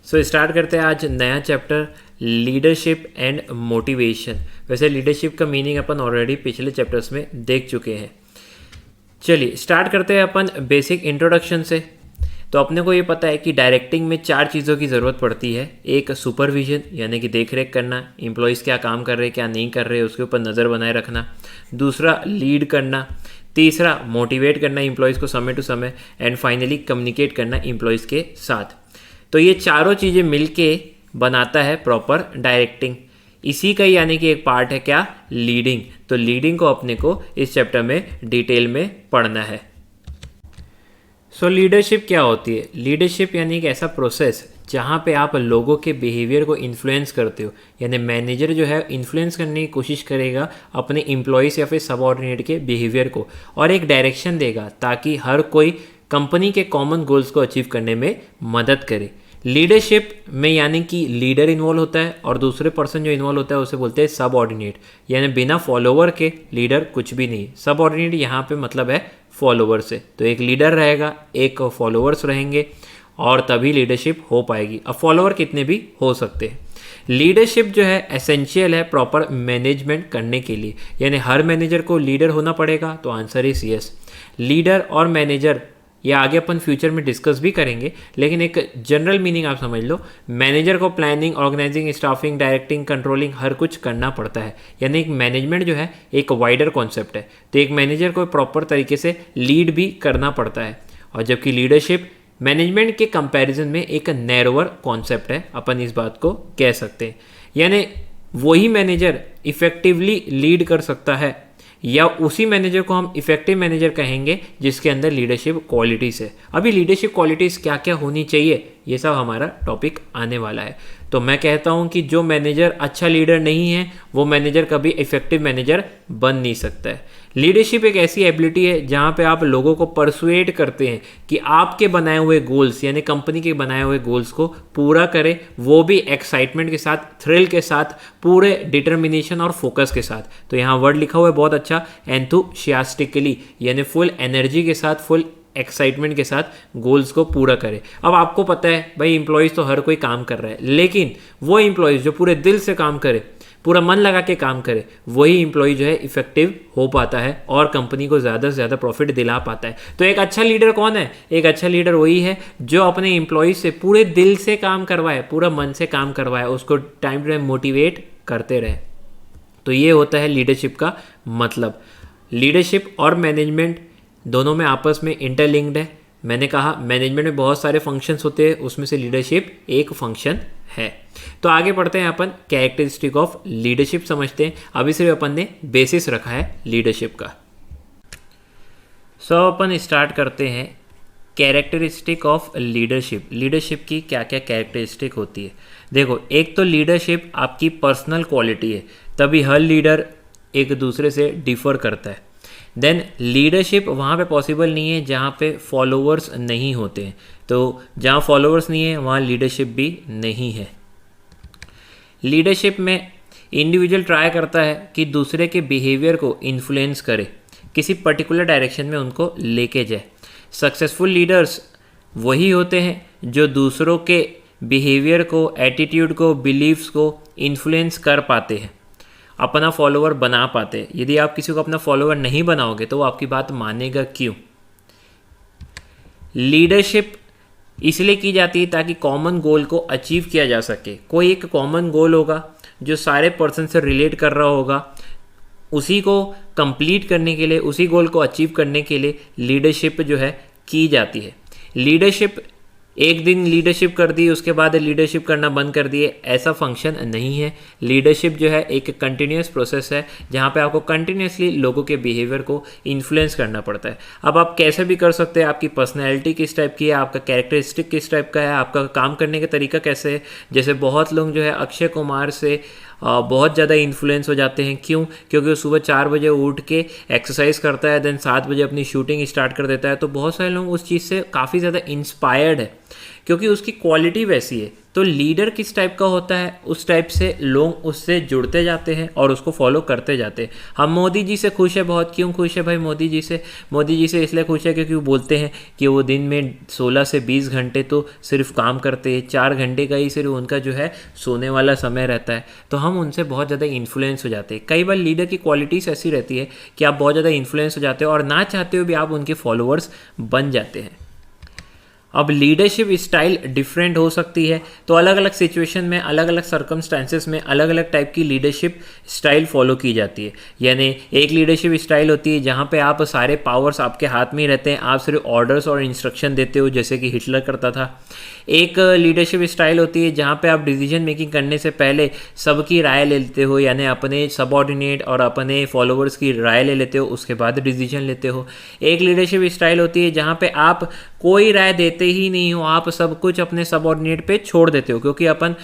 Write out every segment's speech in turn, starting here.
So start करते हैं आज नया चैप्टर लीडरशिप एंड मोटिवेशन। वैसे लीडरशिप का मीनिंग अपन ऑलरेडी पिछले चैप्टर्स में देख चुके हैं। चलिए स्टार्ट करते हैं अपन बेसिक इंट्रोडक्शन से। तो अपने को ये पता है कि डायरेक्टिंग में 4 चीज़ों की ज़रूरत पड़ती है। एक सुपरविजन यानी कि देख रेख करना, एम्प्लॉयज़ क्या काम कर रहे हैं क्या नहीं कर रहे उसके ऊपर नज़र बनाए रखना। दूसरा लीड करना। तीसरा मोटिवेट करना एम्प्लॉयज़ को समय टू समय। एंड फाइनली कम्युनिकेट करना एम्प्लॉयज़ के साथ। तो ये चारों चीज़ें मिलके बनाता है प्रॉपर डायरेक्टिंग। इसी का यानी कि एक पार्ट है क्या, लीडिंग। तो लीडिंग को अपने को इस चैप्टर में डिटेल में पढ़ना है। सो लीडरशिप क्या होती है? लीडरशिप यानी कि ऐसा प्रोसेस जहाँ पे आप लोगों के बिहेवियर को इन्फ्लुएंस करते हो। यानी मैनेजर जो है इन्फ्लुएंस करने की कोशिश करेगा अपने एम्प्लॉयज़ या फिर सबऑर्डिनेट के बिहेवियर को, और एक डायरेक्शन देगा ताकि हर कोई कंपनी के कॉमन गोल्स को अचीव करने में मदद करे। लीडरशिप में यानी कि लीडर इन्वॉल्व होता है और दूसरे पर्सन जो इन्वॉल्व होता है उसे बोलते हैं सबऑर्डिनेट। यानी बिना फॉलोवर के लीडर कुछ भी नहीं। सबऑर्डिनेट यहाँ पे मतलब है फॉलोवर से। तो एक लीडर रहेगा, एक फॉलोवर्स रहेंगे और तभी लीडरशिप हो पाएगी। अब फॉलोवर कितने भी हो सकते हैं। लीडरशिप जो है एसेंशियल है प्रॉपर मैनेजमेंट करने के लिए। यानी हर मैनेजर को लीडर होना पड़ेगा। तो आंसर इज यस। लीडर और मैनेजर ये आगे अपन फ्यूचर में डिस्कस भी करेंगे, लेकिन एक जनरल मीनिंग आप समझ लो। मैनेजर को planning, organising, staffing, directing, controlling हर कुछ करना पड़ता है। यानी एक मैनेजमेंट जो है एक वाइडर कॉन्सेप्ट है। तो एक मैनेजर को प्रॉपर तरीके से लीड भी करना पड़ता है। और जबकि लीडरशिप मैनेजमेंट के कंपैरिजन में एक नैरोअर कॉन्सेप्ट है, अपन इस बात को कह सकते हैं। यानी वही मैनेजर इफेक्टिवली लीड कर सकता है या उसी मैनेजर को हम इफेक्टिव मैनेजर कहेंगे जिसके अंदर लीडरशिप क्वालिटीज़ है। अभी लीडरशिप क्वालिटीज़ क्या क्या होनी चाहिए ये सब हमारा टॉपिक आने वाला है। तो मैं कहता हूँ कि जो मैनेजर अच्छा लीडर नहीं है वो मैनेजर कभी इफेक्टिव मैनेजर बन नहीं सकता है। लीडरशिप एक ऐसी एबिलिटी है जहाँ पे आप लोगों को परसुएट करते हैं कि आपके बनाए हुए गोल्स यानी कंपनी के बनाए हुए गोल्स को पूरा करें, वो भी एक्साइटमेंट के साथ, थ्रिल के साथ, पूरे डिटर्मिनेशन और फोकस के साथ। तो यहाँ वर्ड लिखा हुआ है बहुत अच्छा, एंथुसियास्टिकली यानी फुल एनर्जी के साथ, फुल एक्साइटमेंट के साथ गोल्स को पूरा करे। अब आपको पता है भाई एम्प्लॉयज़ तो हर कोई काम कर रहा है, लेकिन वो एम्प्लॉयज़ जो पूरे दिल से काम करे, पूरा मन लगा के काम करे, वही एम्प्लॉय जो है इफेक्टिव हो पाता है और कंपनी को ज़्यादा से ज़्यादा प्रॉफिट दिला पाता है। तो एक अच्छा लीडर कौन है? एक अच्छा लीडर वही है जो अपने एम्प्लॉयज़ से पूरे दिल से काम करवाए, पूरा मन से काम करवाए, उसको टाइम टू टाइम मोटिवेट करते रहे। तो ये होता है लीडरशिप का मतलब। लीडरशिप और मैनेजमेंट दोनों में आपस में इंटरलिंक्ड है। मैंने कहा मैनेजमेंट में बहुत सारे फंक्शंस होते हैं, उसमें से लीडरशिप एक फंक्शन है। तो आगे पढ़ते हैं अपन कैरेक्टरिस्टिक ऑफ लीडरशिप समझते हैं। अभी सिर्फ अपन ने बेसिस रखा है लीडरशिप का। सो अपन स्टार्ट करते हैं कैरेक्टरिस्टिक ऑफ लीडरशिप। लीडरशिप की क्या क्या कैरेक्टरिस्टिक होती है? देखो, एक तो लीडरशिप आपकी पर्सनल क्वालिटी है, तभी हर लीडर एक दूसरे से डिफर करता है। देन लीडरशिप वहाँ पे पॉसिबल नहीं है जहाँ पे फॉलोअर्स नहीं होते हैं। तो जहाँ फॉलोअर्स नहीं है वहाँ लीडरशिप भी नहीं है। लीडरशिप में इंडिविजुअल ट्राई करता है कि दूसरे के बिहेवियर को इन्फ्लुएंस करे, किसी पर्टिकुलर डायरेक्शन में उनको लेके जाए। सक्सेसफुल लीडर्स वही होते हैं जो दूसरों के बिहेवियर को, एटीट्यूड को, बिलीव्स को इन्फ्लुएंस कर पाते हैं, अपना फॉलोअर बना पाते हैं। यदि आप किसी को अपना फॉलोअर नहीं बनाओगे तो वो आपकी बात मानेगा क्यों? लीडरशिप इसलिए की जाती है ताकि कॉमन गोल को अचीव किया जा सके। कोई एक कॉमन गोल होगा जो सारे पर्सन से रिलेट कर रहा होगा, उसी को कंप्लीट करने के लिए, उसी गोल को अचीव करने के लिए लीडरशिप जो है की जाती है। लीडरशिप एक दिन लीडरशिप कर दी उसके बाद लीडरशिप करना बंद कर दिए, ऐसा फंक्शन नहीं है। लीडरशिप जो है एक कंटिन्यूस प्रोसेस है जहाँ पे आपको कंटिन्यूसली लोगों के बिहेवियर को इन्फ्लुएंस करना पड़ता है। अब आप कैसे भी कर सकते हैं, आपकी पर्सनैलिटी किस टाइप की है, आपका कैरेक्टरिस्टिक किस टाइप का है, आपका काम करने का तरीका कैसे है। जैसे बहुत लोग जो है अक्षय कुमार से बहुत ज़्यादा इन्फ्लुएंस हो जाते हैं। क्यों? क्योंकि वो सुबह 4 बजे उठ के एक्सरसाइज करता है, देन 7 बजे अपनी शूटिंग स्टार्ट कर देता है। तो बहुत सारे लोग उस चीज़ से काफ़ी ज़्यादा इंस्पायर्ड है क्योंकि उसकी क्वालिटी वैसी है। तो लीडर किस टाइप का होता है, उस टाइप से लोग उससे जुड़ते जाते हैं और उसको फॉलो करते जाते हैं। हम मोदी जी से खुश है बहुत। क्यों खुश है भाई मोदी जी से? मोदी जी से इसलिए खुश है क्योंकि वो बोलते हैं कि वो दिन में 16 से 20 घंटे तो सिर्फ काम करते हैं, 4 घंटे का ही सिर्फ उनका जो है सोने वाला समय रहता है। तो हम उनसे बहुत ज़्यादा इन्फ्लुएंस हो जाते हैं। कई बार लीडर की क्वालिटीज़ ऐसी रहती है कि आप बहुत ज़्यादा इन्फ्लुएंस हो जाते हो और ना चाहते हुए भी आप उनके फॉलोअर्स बन जाते हैं। अब लीडरशिप स्टाइल डिफरेंट हो सकती है, तो अलग अलग सिचुएशन में, अलग अलग सर्कमस्टांसेस में अलग अलग टाइप की लीडरशिप स्टाइल फॉलो की जाती है। यानी एक लीडरशिप स्टाइल होती है जहाँ पे आप सारे पावर्स आपके हाथ में ही रहते हैं, आप सिर्फ ऑर्डर्स और इंस्ट्रक्शन देते हो जैसे कि हिटलर करता था। एक लीडरशिप स्टाइल होती है जहाँ पे आप डिसीजन मेकिंग करने से पहले सबकी राय ले लेते हो, यानी अपने सबऑर्डिनेट और अपने फॉलोअर्स की राय ले लेते हो, उसके बाद डिसीजन लेते हो। एक लीडरशिप स्टाइल होती है जहाँ पे आप कोई राय देते ही नहीं हो, आप सब कुछ अपने सबऑर्डिनेट पे छोड़ देते हो, क्योंकि अपन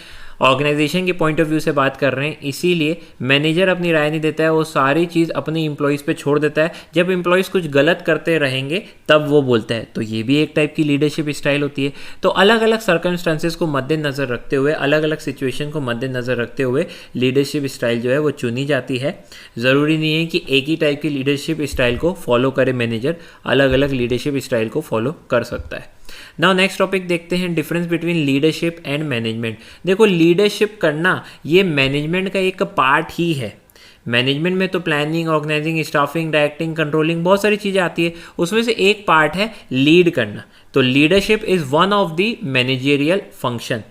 ऑर्गेनाइजेशन के पॉइंट ऑफ व्यू से बात कर रहे हैं, इसीलिए मैनेजर अपनी राय नहीं देता है, वो सारी चीज़ अपने एम्प्लॉयज़ पे छोड़ देता है। जब एम्प्लॉयज़ कुछ गलत करते रहेंगे तब वो बोलता है। तो ये भी एक टाइप की लीडरशिप स्टाइल होती है। तो अलग अलग सर्कमस्टांसेस को मद्देनज़र रखते हुए, अलग अलग सिचुएशन को मद्देनज़र रखते हुए लीडरशिप स्टाइल जो है वो चुनी जाती है। ज़रूरी नहीं है कि एक ही टाइप की लीडरशिप स्टाइल को फॉलो करे मैनेजर, अलग अलग लीडरशिप स्टाइल को फॉलो कर सकता है। नाउ नेक्स्ट टॉपिक देखते हैं, difference between leadership and management. देखो, लीडरशिप करना ये मैनेजमेंट का एक पार्ट ही है। मैनेजमेंट में तो planning, organising, staffing, directing, controlling बहुत सारी चीज़ें आती है, उसमें से एक पार्ट है लीड करना। तो leadership is one of the managerial function.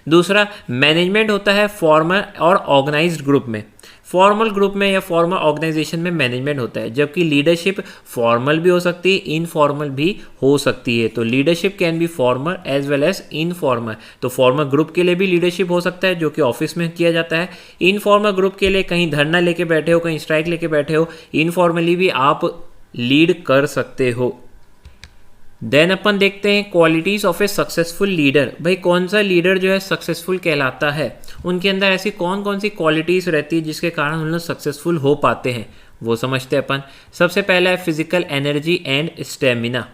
दूसरा, मैनेजमेंट होता है फॉर्मल और ऑर्गेनाइज्ड ग्रुप में। फॉर्मल ग्रुप में या फॉर्मल ऑर्गेनाइजेशन में मैनेजमेंट होता है, जबकि लीडरशिप फॉर्मल भी हो सकती है, इनफॉर्मल भी हो सकती है। तो leadership can be formal as well as informal. तो फॉर्मल ग्रुप के लिए भी लीडरशिप हो सकता है जो कि ऑफिस में किया जाता है। इनफॉर्मल ग्रुप के लिए कहीं धरना लेके बैठे हो, कहीं स्ट्राइक लेके बैठे हो, इनफॉर्मली भी आप लीड कर सकते हो। देन अपन देखते हैं qualities of A successful leader. भाई कौन सा लीडर जो है सक्सेसफुल कहलाता है, उनके अंदर ऐसी कौन कौन सी क्वालिटीज़ रहती है जिसके कारण उन लोग सक्सेसफुल हो पाते हैं, वो समझते हैं अपन। सबसे पहला है physical energy and stamina.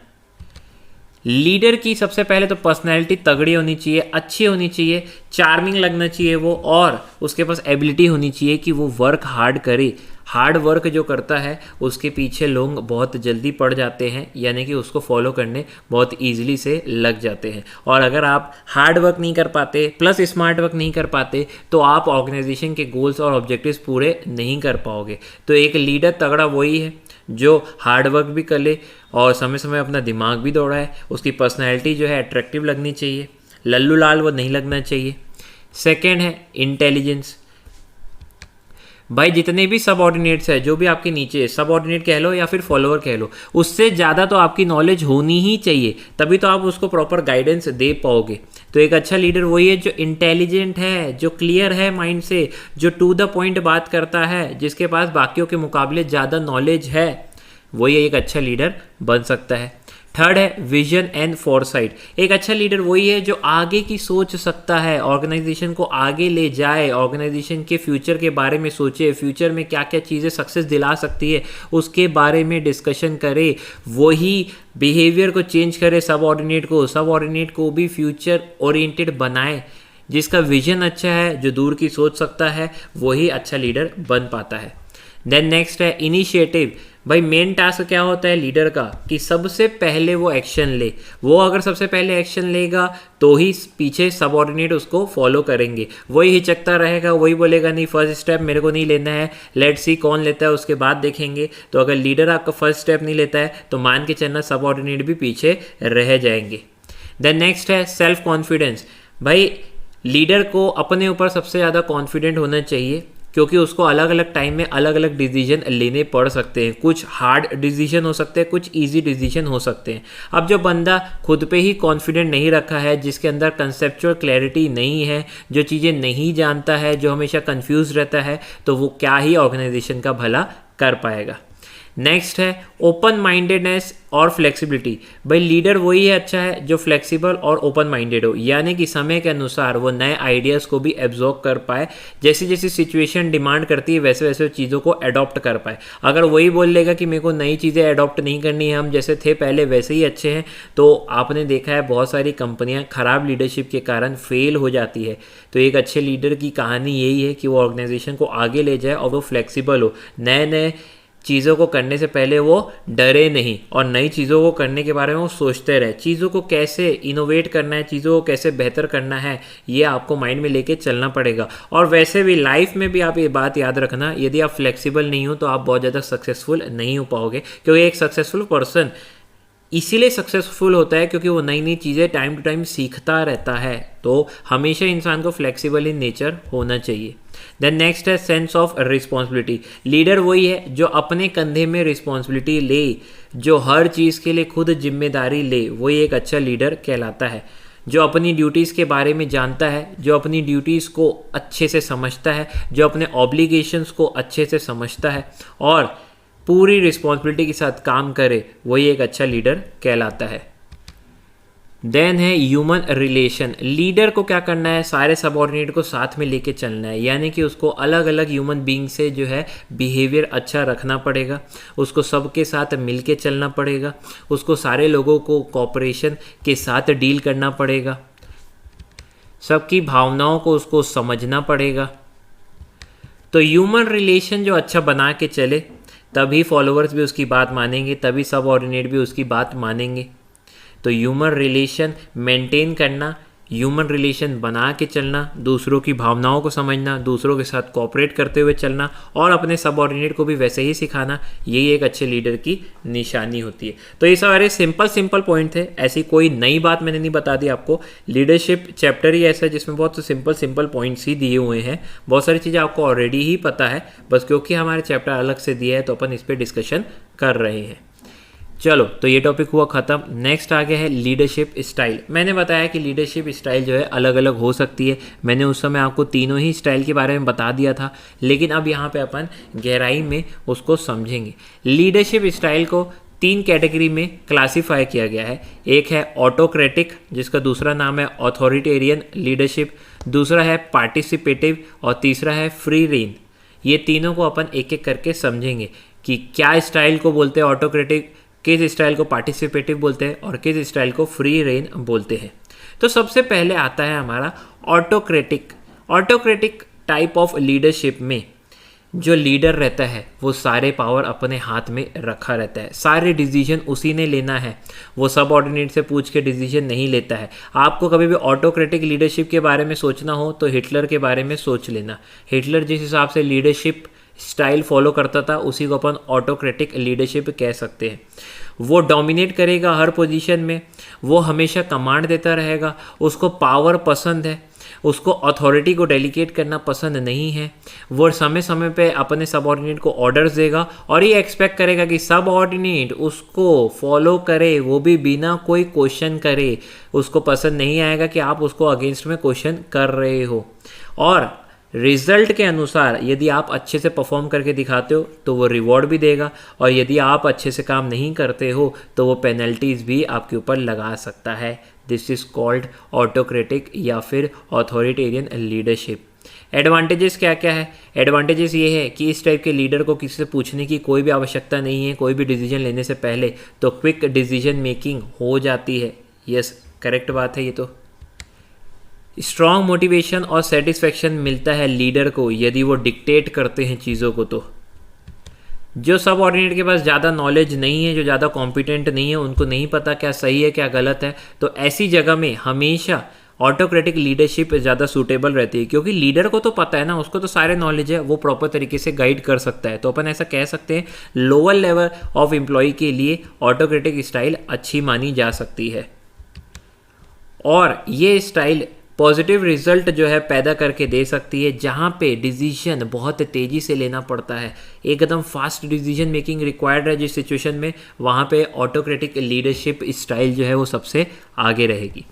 Leader की सबसे पहले तो पर्सनैलिटी तगड़ी होनी चाहिए, अच्छी होनी चाहिए, चार्मिंग लगना चाहिए वो, और उसके पास एबिलिटी होनी चाहिए कि वो वर्क हार्ड करे। हार्ड वर्क जो करता है उसके पीछे लोग बहुत जल्दी पड़ जाते हैं, यानी कि उसको फॉलो करने बहुत ईजिली से लग जाते हैं। और अगर आप हार्ड वर्क नहीं कर पाते प्लस स्मार्ट वर्क नहीं कर पाते तो आप ऑर्गेनाइजेशन के गोल्स और ऑब्जेक्टिव्स पूरे नहीं कर पाओगे। तो एक लीडर तगड़ा वही है जो हार्ड वर्क भी कर ले और समय समय अपना दिमाग भी दौड़ाए। उसकी पर्सनैलिटी जो है अट्रैक्टिव लगनी चाहिए, लल्लू लाल वो नहीं लगना चाहिए। सेकेंड है इंटेलिजेंस। भाई जितने भी सबऑर्डिनेट्स है, जो भी आपके नीचे सबऑर्डिनेट कह लो या फिर फॉलोअर कह लो, उससे ज़्यादा तो आपकी नॉलेज होनी ही चाहिए, तभी तो आप उसको प्रॉपर गाइडेंस दे पाओगे। तो एक अच्छा लीडर वही है जो इंटेलिजेंट है, जो क्लियर है माइंड से, जो टू द पॉइंट बात करता है, जिसके पास बाकियों के मुकाबले ज़्यादा नॉलेज है, वही एक अच्छा लीडर बन सकता है। थर्ड है विजन एंड फोरसाइट। एक अच्छा लीडर वही है जो आगे की सोच सकता है, ऑर्गेनाइजेशन को आगे ले जाए, ऑर्गेनाइजेशन के फ्यूचर के बारे में सोचे, फ्यूचर में क्या क्या चीज़ें सक्सेस दिला सकती है उसके बारे में डिस्कशन करे, वही बिहेवियर को चेंज करे सबऑर्डिनेट को भी फ्यूचर ओरिएंटेड बनाए। जिसका विजन अच्छा है, जो दूर की सोच सकता है, वही अच्छा लीडर बन पाता है। देन नेक्स्ट है इनिशिएटिव। भाई मेन टास्क क्या होता है लीडर का कि सबसे पहले वो एक्शन ले। वो अगर सबसे पहले एक्शन लेगा तो ही पीछे सबऑर्डिनेट उसको फॉलो करेंगे। वही हिचकता रहेगा, वही बोलेगा नहीं फर्स्ट स्टेप मेरे को नहीं लेना है, लेट्स सी कौन लेता है उसके बाद देखेंगे। तो अगर लीडर आपका फर्स्ट स्टेप नहीं लेता है तो मान के चलना सबऑर्डिनेट भी पीछे रह जाएंगे। देन नेक्स्ट है सेल्फ कॉन्फिडेंस। भाई लीडर को अपने ऊपर सबसे ज़्यादा कॉन्फिडेंट होना चाहिए, क्योंकि उसको अलग अलग टाइम में अलग अलग डिसीजन लेने पड़ सकते हैं। कुछ हार्ड डिसीजन हो सकते हैं, कुछ इजी डिसीजन हो सकते हैं। अब जो बंदा खुद पे ही कॉन्फिडेंट नहीं रखा है, जिसके अंदर कंसेप्चुअल क्लैरिटी नहीं है, जो चीज़ें नहीं जानता है, जो हमेशा कंफ्यूज रहता है, तो वो क्या ही ऑर्गेनाइजेशन का भला कर पाएगा। नेक्स्ट है ओपन माइंडेडनेस और फ्लेक्सिबिलिटी। भाई लीडर वही है अच्छा है जो फ्लेक्सिबल और ओपन माइंडेड हो, यानी कि समय के अनुसार वो नए आइडियाज़ को भी एब्जॉर्ब कर पाए, जैसी जैसी सिचुएशन डिमांड करती है वैसे वैसे चीज़ों को अडॉप्ट कर पाए। अगर वही बोल लेगा कि मेरे को नई चीज़ें अडॉप्ट नहीं करनी है, हम जैसे थे पहले वैसे ही अच्छे हैं, तो आपने देखा है बहुत सारी कंपनियां खराब लीडरशिप के कारण फेल हो जाती है। तो एक अच्छे लीडर की कहानी यही है कि वो ऑर्गेनाइजेशन को आगे ले जाए और वो फ्लेक्सिबल हो, नए नए चीज़ों को करने से पहले वो डरे नहीं और नई चीज़ों को करने के बारे में वो सोचते रहे, चीज़ों को कैसे इनोवेट करना है, चीज़ों को कैसे बेहतर करना है, ये आपको माइंड में लेके चलना पड़ेगा। और वैसे भी लाइफ में भी आप ये बात याद रखना, यदि आप फ्लेक्सिबल नहीं हो तो आप बहुत ज़्यादा सक्सेसफुल नहीं हो पाओगे, क्योंकि एक सक्सेसफुल पर्सन इसीलिए सक्सेसफुल होता है क्योंकि वो नई नई चीज़ें टाइम टू टाइम सीखता रहता है। तो हमेशा इंसान को फ्लेक्सिबल इन नेचर होना चाहिए। देन नेक्स्ट है सेंस ऑफ रिस्पॉन्सिबिलिटी। लीडर वही है जो अपने कंधे में रिस्पॉन्सिबिलिटी ले, जो हर चीज़ के लिए खुद जिम्मेदारी ले, वही एक अच्छा लीडर कहलाता है। जो अपनी ड्यूटीज़ के बारे में जानता है, जो अपनी ड्यूटीज़ को अच्छे से समझता है, जो अपने ऑब्लिगेशंस को अच्छे से समझता है और पूरी रिस्पॉन्सिबिलिटी के साथ काम करे, वही एक अच्छा लीडर कहलाता है। देन है ह्यूमन रिलेशन। लीडर को क्या करना है, सारे सबऑर्डिनेट को साथ में लेके चलना है, यानी कि उसको अलग अलग ह्यूमन बीइंग से जो है बिहेवियर अच्छा रखना पड़ेगा, उसको सबके साथ मिल के चलना पड़ेगा, उसको सारे लोगों को कोऑपरेशन के साथ डील करना पड़ेगा, सबकी भावनाओं को उसको समझना पड़ेगा। तो ह्यूमन रिलेशन जो अच्छा बना के चले, तभी फॉलोअर्स भी उसकी बात मानेंगे, तभी सबऑर्डिनेट भी उसकी बात मानेंगे। तो ह्यूमन रिलेशन मेंटेन करना, ह्यूमन रिलेशन बना के चलना, दूसरों की भावनाओं को समझना, दूसरों के साथ कोऑपरेट करते हुए चलना और अपने सबऑर्डिनेट को भी वैसे ही सिखाना, यही एक अच्छे लीडर की निशानी होती है। तो ये सारे सिंपल पॉइंट थे, ऐसी कोई नई बात मैंने नहीं बता दी आपको। लीडरशिप चैप्टर ही ऐसा है जिसमें बहुत सिंपल पॉइंट्स ही दिए हुए हैं, बहुत सारी चीज़ें आपको ऑलरेडी ही पता है, बस क्योंकि हमारे चैप्टर अलग से दिया है तो अपन इस पर डिस्कशन कर रहे हैं। चलो, तो ये टॉपिक हुआ ख़त्म। नेक्स्ट आ गया है लीडरशिप स्टाइल। मैंने बताया कि लीडरशिप स्टाइल जो है अलग अलग हो सकती है, मैंने उस समय आपको तीनों ही स्टाइल के बारे में बता दिया था, लेकिन अब यहाँ पे अपन गहराई में उसको समझेंगे। लीडरशिप स्टाइल को 3 कैटेगरी में क्लासीफाई किया गया है। एक है ऑटोक्रेटिक, जिसका दूसरा नाम है ऑथोरिटेरियन लीडरशिप, दूसरा है पार्टिसिपेटिव और तीसरा है फ्री रेन। ये तीनों को अपन एक एक करके समझेंगे कि क्या स्टाइल को बोलते हैं ऑटोक्रेटिक, किस स्टाइल को पार्टिसिपेटिव बोलते हैं और किस स्टाइल को फ्री रेन बोलते हैं। तो सबसे पहले आता है हमारा autocratic. Autocratic type of leadership में जो लीडर रहता है वो सारे पावर अपने हाथ में रखा रहता है, सारे डिसीजन उसी ने लेना है, वो सब ऑर्डिनेट से पूछ के डिसीजन नहीं लेता है। आपको कभी भी ऑटोक्रेटिक लीडरशिप के बारे में सोचना हो तो हिटलर के बारे में सोच लेना। हिटलर जिस हिसाब से लीडरशिप स्टाइल फॉलो करता था उसी को अपन ऑटोक्रेटिक लीडरशिप कह सकते हैं। वो डोमिनेट करेगा हर पोजीशन में, वो हमेशा कमांड देता रहेगा, उसको पावर पसंद है, उसको अथॉरिटी को डेलीगेट करना पसंद नहीं है, वो समय समय पे अपने सबऑर्डिनेट को ऑर्डर्स देगा और ये एक्सपेक्ट करेगा कि सबऑर्डिनेट उसको फॉलो करे, वो भी बिना कोई क्वेश्चन करे। उसको पसंद नहीं आएगा कि आप उसको अगेंस्ट में क्वेश्चन कर रहे हो, और रिजल्ट के अनुसार यदि आप अच्छे से परफॉर्म करके दिखाते हो तो वो रिवॉर्ड भी देगा, और यदि आप अच्छे से काम नहीं करते हो तो वो पेनल्टीज भी आपके ऊपर लगा सकता है। दिस इज़ कॉल्ड ऑटोक्रेटिक या फिर ऑथोरिटेरियन लीडरशिप। एडवांटेजेस क्या क्या है? एडवांटेजेस ये है कि इस टाइप के लीडर को किसी से पूछने की कोई भी आवश्यकता नहीं है, कोई भी डिसीजन लेने से पहले तो क्विक डिसीजन मेकिंग हो जाती है। यस, करेक्ट बात है ये। तो स्ट्रॉन्ग मोटिवेशन और सेटिस्फेक्शन मिलता है लीडर को यदि वो डिक्टेट करते हैं चीज़ों को। तो जो सब ऑर्डिनेट के पास ज़्यादा नॉलेज नहीं है, जो ज़्यादा कॉम्पिटेंट नहीं है, उनको नहीं पता क्या सही है क्या गलत है, तो ऐसी जगह में हमेशा ऑटोक्रेटिक लीडरशिप ज़्यादा सूटेबल रहती है, क्योंकि लीडर को तो पता है ना, उसको तो सारे नॉलेज है, वो प्रॉपर तरीके से गाइड कर सकता है। तो अपन ऐसा कह सकते हैं लोअर लेवल ऑफ एम्प्लॉय के लिए ऑटोक्रेटिक स्टाइल अच्छी मानी जा सकती है, और ये स्टाइल पॉजिटिव रिजल्ट जो है पैदा करके दे सकती है। जहाँ पे डिसीजन बहुत तेज़ी से लेना पड़ता है, एकदम फास्ट डिसीजन मेकिंग रिक्वायर्ड है जिस सिचुएशन में, वहाँ पे ऑटोक्रेटिक लीडरशिप स्टाइल जो है वो सबसे आगे रहेगी।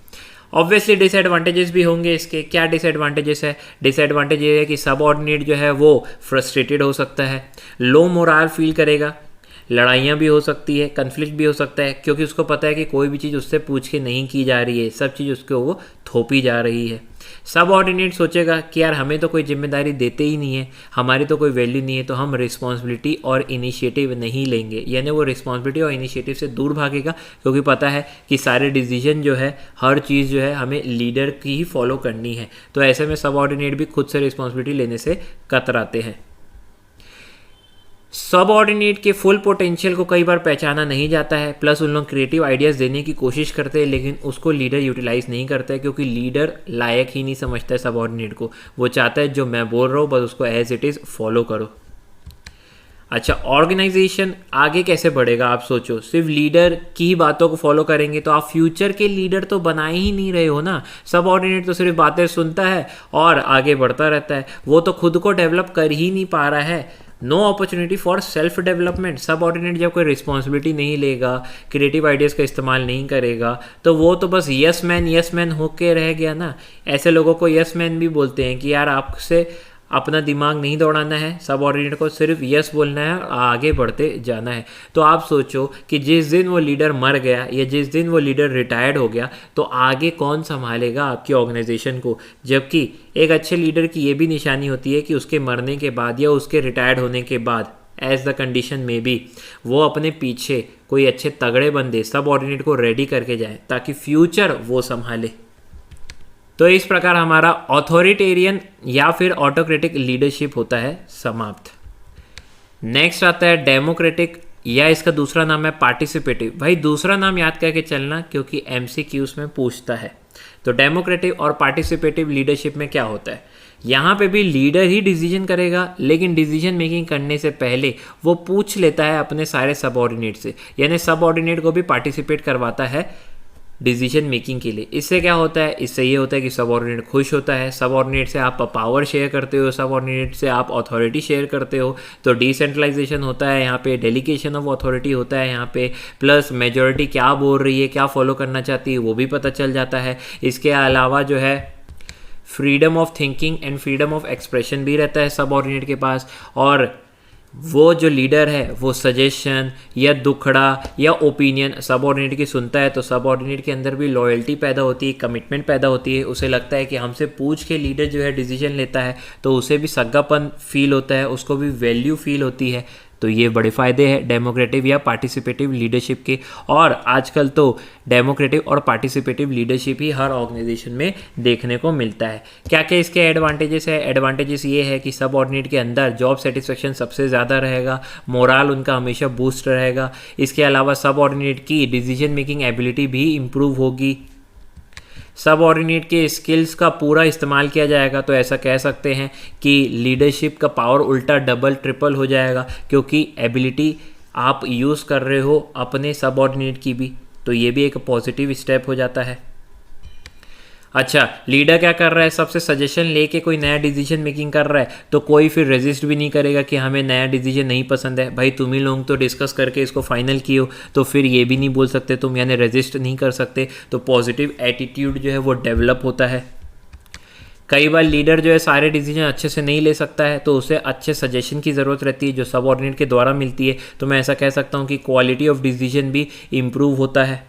ऑब्वियसली डिसएडवांटेजेस भी होंगे इसके। क्या डिसएडवांटेजेस है? डिसएडवांटेज ये है कि सब ऑर्डिनेट जो है वो फ्रस्ट्रेटेड हो सकता है, लो मोराल फील करेगा, लड़ाइयाँ भी हो सकती है, कन्फ्लिक्ट भी हो सकता है, क्योंकि उसको पता है कि कोई भी चीज़ उससे पूछ के नहीं की जा रही है, सब चीज़ उसको वो थोपी जा रही है। सब ऑर्डिनेट सोचेगा कि यार हमें तो कोई जिम्मेदारी देते ही नहीं है, हमारी तो कोई वैल्यू नहीं है, तो हम रिस्पॉन्सिबिलिटी और इनिशिएटिव नहीं लेंगे, यानी वो रिस्पॉन्सिबिलिटी और इनिशिएटिव से दूर भागेगा, क्योंकि पता है कि सारे डिसीजन जो है, हर चीज़ जो है हमें लीडर की ही फॉलो करनी है। तो ऐसे में सब ऑर्डिनेट भी खुद से रिस्पॉन्सिबिलिटी लेने से कतराते हैं। सब ऑर्डिनेट के फुल पोटेंशियल को कई बार पहचाना नहीं जाता है, प्लस उन लोग क्रिएटिव आइडियाज़ देने की कोशिश करते हैं, लेकिन उसको लीडर यूटिलाइज नहीं करता है, क्योंकि लीडर लायक ही नहीं समझता है सब ऑर्डिनेट को। वो चाहता है जो मैं बोल रहा हूँ बस उसको एज इट इज़ फॉलो करो। अच्छा, ऑर्गेनाइजेशन आगे कैसे बढ़ेगा आप सोचो। सिर्फ लीडर की ही बातों को फॉलो करेंगे तो आप फ्यूचर के लीडर तो बना ही नहीं रहे हो ना। सब ऑर्डिनेट तो सिर्फ बातें सुनता है और आगे बढ़ता रहता है, वो तो खुद को डेवलप कर ही नहीं पा रहा है। No opportunity for self development. Subordinate जब कोई रिस्पॉन्सिबिलिटी नहीं लेगा, क्रिएटिव आइडियाज़ का इस्तेमाल नहीं करेगा, तो वो तो बस यस मैन होके रह गया ना। ऐसे लोगों को यस मैन भी बोलते हैं कि यार आपसे अपना दिमाग नहीं दौड़ाना है, सब ऑर्डिनेट को सिर्फ यस बोलना है और आगे बढ़ते जाना है। तो आप सोचो कि जिस दिन वो लीडर मर गया या जिस दिन वो लीडर रिटायर्ड हो गया तो आगे कौन संभालेगा आपकी ऑर्गेनाइजेशन को। जबकि एक अच्छे लीडर की ये भी निशानी होती है कि उसके मरने के बाद या उसके रिटायर्ड होने के बाद, एज द कंडीशन में भी, वो अपने पीछे कोई अच्छे तगड़े बंदे सब ऑर्डिनेट को रेडी करके जाए ताकि फ्यूचर वो संभाले। तो इस प्रकार हमारा ऑथोरिटेरियन या फिर ऑटोक्रेटिक लीडरशिप होता है समाप्त। नेक्स्ट आता है डेमोक्रेटिक, या इसका दूसरा नाम है पार्टिसिपेटिव। भाई दूसरा नाम याद करके चलना क्योंकि MCQs में पूछता है। तो डेमोक्रेटिव और पार्टिसिपेटिव लीडरशिप में क्या होता है, यहाँ पे भी लीडर ही डिसीजन करेगा, लेकिन डिसीजन मेकिंग करने से पहले वो पूछ लेता है अपने सारे सबऑर्डिनेट से, यानी सबऑर्डिनेट को भी पार्टिसिपेट करवाता है डिसीजन मेकिंग के लिए। इससे क्या होता है, इससे ये होता है कि सबऑर्डिनेट खुश होता है, सबऑर्डिनेट से आप पावर शेयर करते हो, सबऑर्डिनेट से आप अथॉरिटी शेयर करते हो, तो डिसेंट्रलाइजेशन होता है यहाँ पे, डेलीगेशन ऑफ अथॉरिटी होता है यहाँ पे, प्लस मेजॉरिटी क्या बोल रही है, क्या फॉलो करना चाहती है वो भी पता चल जाता है। इसके अलावा जो है freedom of thinking and freedom of expression भी रहता है सबऑर्डिनेट के पास, और वो जो लीडर है वो सजेशन या दुखड़ा या ओपिनियन सबऑर्डिनेट की सुनता है, तो सबऑर्डिनेट के अंदर भी लॉयल्टी पैदा होती है, कमिटमेंट पैदा होती है। उसे लगता है कि हमसे पूछ के लीडर जो है डिसीजन लेता है, तो उसे भी सग्गापन फील होता है, उसको भी वैल्यू फील होती है। तो ये बड़े फ़ायदे हैं डेमोक्रेटिव या पार्टिसिपेटिव लीडरशिप के। और आजकल तो डेमोक्रेटिव और पार्टिसिपेटिव लीडरशिप ही हर ऑर्गेनाइजेशन में देखने को मिलता है। क्या क्या इसके एडवांटेजेस है? एडवांटेजेस ये है कि सब ऑर्डिनेट के अंदर जॉब सेटिस्फेक्शन सबसे ज़्यादा रहेगा, मोराल उनका हमेशा बूस्ट रहेगा। इसके अलावा सब ऑर्डिनेट की डिसीजन मेकिंग एबिलिटी भी इम्प्रूव होगी, सब ऑर्डिनेट के स्किल्स का पूरा इस्तेमाल किया जाएगा। तो ऐसा कह सकते हैं कि लीडरशिप का पावर उल्टा डबल ट्रिपल हो जाएगा, क्योंकि एबिलिटी आप यूज़ कर रहे हो अपने सब ऑर्डिनेट की भी, तो ये भी एक पॉजिटिव स्टेप हो जाता है। अच्छा, लीडर क्या कर रहा है, सबसे सजेशन लेके कोई नया डिसीजन मेकिंग कर रहा है, तो कोई फिर रेजिस्ट भी नहीं करेगा कि हमें नया डिसीजन नहीं पसंद है। भाई तुम ही लोग तो डिस्कस करके इसको फाइनल किए हो, तो फिर ये भी नहीं बोल सकते तुम, यानी रेजिस्ट नहीं कर सकते। तो पॉजिटिव एटीट्यूड जो है वो डेवलप होता है। कई बार लीडर जो है सारे डिसीजन अच्छे से नहीं ले सकता है, तो उसे अच्छे सजेशन की ज़रूरत रहती है जो सब ऑर्डिनेट के द्वारा मिलती है। तो मैं ऐसा कह सकता हूँ कि क्वालिटी ऑफ डिसीजन भी इम्प्रूव होता है।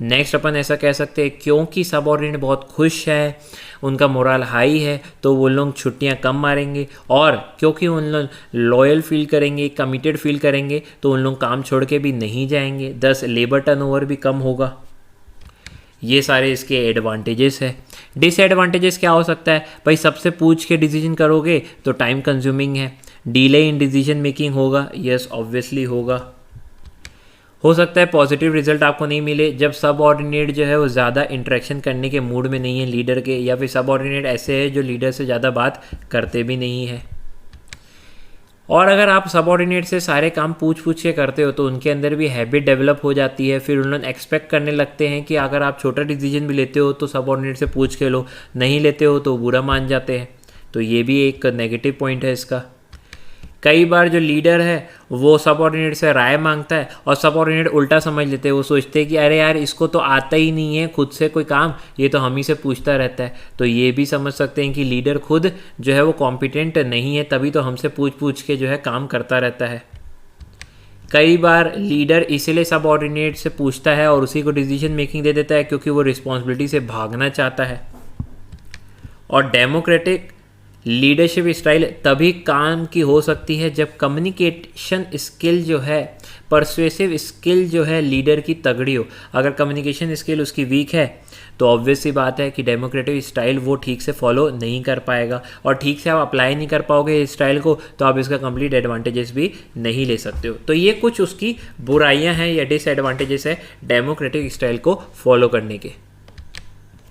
नेक्स्ट अपन ऐसा कह सकते हैं क्योंकि सब ऑर्डिनेट बहुत खुश है, उनका मोरल हाई है, तो वो लोग छुट्टियां कम मारेंगे, और क्योंकि उन लोग लॉयल फील करेंगे, कमिटेड फील करेंगे, तो उन लोग काम छोड़ के भी नहीं जाएंगे, थस लेबर टर्नओवर भी कम होगा। ये सारे इसके एडवांटेजेस है। डिसएडवांटेजेस क्या हो सकता है? भाई सबसे पूछ के डिसीजन करोगे तो टाइम कंज्यूमिंग है, डिले इन डिसीजन मेकिंग होगा, यस ऑब्वियसली होगा। हो सकता है पॉजिटिव रिजल्ट आपको नहीं मिले जब सब ऑर्डिनेट जो है वो ज़्यादा इंटरेक्शन करने के मूड में नहीं है लीडर के, या फिर सब ऑर्डिनेट ऐसे है जो लीडर से ज़्यादा बात करते भी नहीं है। और अगर आप सब ऑर्डिनेट से सारे काम पूछ के करते हो तो उनके अंदर भी हैबिट डेवलप हो जाती है। फिर उन लोग एक्सपेक्ट करने लगते हैं कि अगर आप छोटा डिसीजन भी लेते हो तो सब ऑर्डिनेट से पूछ के लो, नहीं लेते हो तो बुरा मान जाते हैं। तो ये भी एक नेगेटिव पॉइंट है इसका। कई बार जो लीडर है वो सब ऑर्डिनेट से राय मांगता है और सब ऑर्डिनेट उल्टा समझ लेते हैं, वो सोचते हैं कि अरे यार इसको तो आता ही नहीं है खुद से कोई काम, ये तो हम ही से पूछता रहता है। तो ये भी समझ सकते हैं कि लीडर खुद जो है वो कॉम्पिटेंट नहीं है, तभी तो हमसे पूछ के जो है काम करता रहता है। कई बार लीडर इसलिए सबऑर्डिनेट से पूछता है और उसी को डिसीजन मेकिंग दे देता है क्योंकि वो रिस्पॉन्सिबिलिटी से भागना चाहता है। और डेमोक्रेटिक लीडरशिप स्टाइल तभी काम की हो सकती है जब कम्युनिकेशन स्किल जो है, परsuasive स्किल जो है लीडर की तगड़ी हो। अगर कम्युनिकेशन स्किल उसकी वीक है तो ऑब्वियस सी बात है कि डेमोक्रेटिक स्टाइल वो ठीक से फॉलो नहीं कर पाएगा, और ठीक से आप अप्लाई नहीं कर पाओगे इस स्टाइल को तो आप इसका कंप्लीट एडवांटेजेस भी नहीं ले सकते हो। तो ये कुछ उसकी बुराइयां हैं या डिसएडवांटेजेस है डेमोक्रेटिक स्टाइल को फॉलो करने के।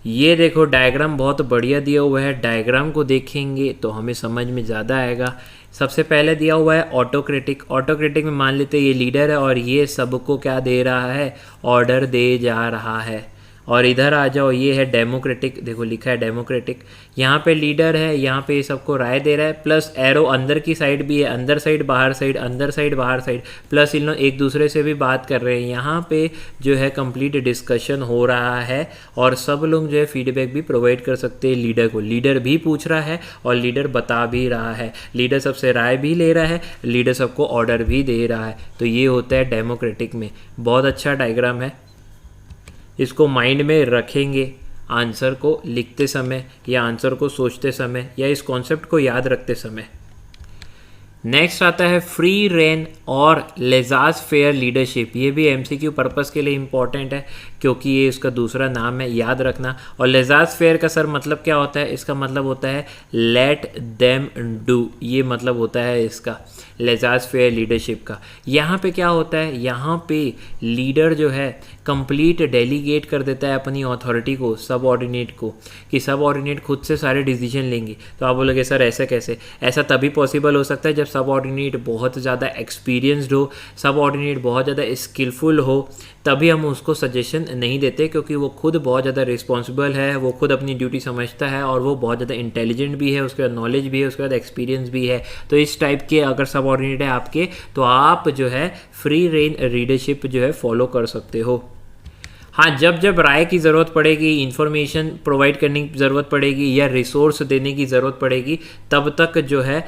ये देखो डायग्राम बहुत बढ़िया दिया हुआ है, डायग्राम को देखेंगे तो हमें समझ में ज़्यादा आएगा। सबसे पहले दिया हुआ है ऑटोक्रेटिक। ऑटोक्रेटिक में मान लेते हैं ये लीडर है और ये सबको क्या दे रहा है, ऑर्डर दे जा रहा है। और इधर आ जाओ, ये है डेमोक्रेटिक, देखो लिखा है डेमोक्रेटिक। यहाँ पे लीडर है, यहाँ पे ये सबको राय दे रहा है, प्लस एरो अंदर की साइड भी है, अंदर साइड बाहर साइड, अंदर साइड बाहर साइड, प्लस इन लोग एक दूसरे से भी बात कर रहे हैं। यहाँ पे जो है कंप्लीट डिस्कशन हो रहा है और सब लोग जो है फीडबैक भी प्रोवाइड कर सकते हैं लीडर को। लीडर भी पूछ रहा है और लीडर बता भी रहा है, लीडर सबसे राय भी ले रहा है, लीडर सबको ऑर्डर भी दे रहा है। तो ये होता है डेमोक्रेटिक में। बहुत अच्छा डायग्राम है, इसको माइंड में रखेंगे आंसर को लिखते समय या आंसर को सोचते समय या इस कॉन्सेप्ट को याद रखते समय। नेक्स्ट आता है फ्री रेन और लेजाज फेयर लीडरशिप। ये भी एमसीक्यू पर्पस के लिए इंपॉर्टेंट है क्योंकि ये इसका दूसरा नाम है, याद रखना। और लेजाज फेयर का सर मतलब क्या होता है, इसका मतलब होता है लेट देम डू, ये मतलब होता है इसका लेजाज फेयर लीडरशिप का। यहाँ पे क्या होता है, यहाँ पे लीडर जो है कंप्लीट डेलीगेट कर देता है अपनी अथॉरिटी को सबऑर्डिनेट को, कि सबऑर्डिनेट खुद से सारे डिसीजन लेंगे। तो आप बोलोगे सर ऐसा कैसे? ऐसा तभी पॉसिबल हो सकता है जब सबऑर्डिनेट बहुत ज़्यादा एक्सपीरियंस्ड हो, सबऑर्डिनेट बहुत ज़्यादा स्किलफुल हो, तभी हम उसको सजेशन नहीं देते क्योंकि वो खुद बहुत ज़्यादा रिस्पॉन्सिबल है, वो खुद अपनी ड्यूटी समझता है और वो बहुत ज़्यादा इंटेलिजेंट भी है, उसके बाद नॉलेज भी है, उसके बाद एक्सपीरियंस भी है। तो इस टाइप के अगर सबऑर्डिनेट है आपके तो आप जो है फ्री रेन लीडरशिप जो है फॉलो कर सकते हो। हाँ, जब जब राय की ज़रूरत पड़ेगी, इन्फॉर्मेशन प्रोवाइड करने की ज़रूरत पड़ेगी या रिसोर्स देने की ज़रूरत पड़ेगी, तब तक जो है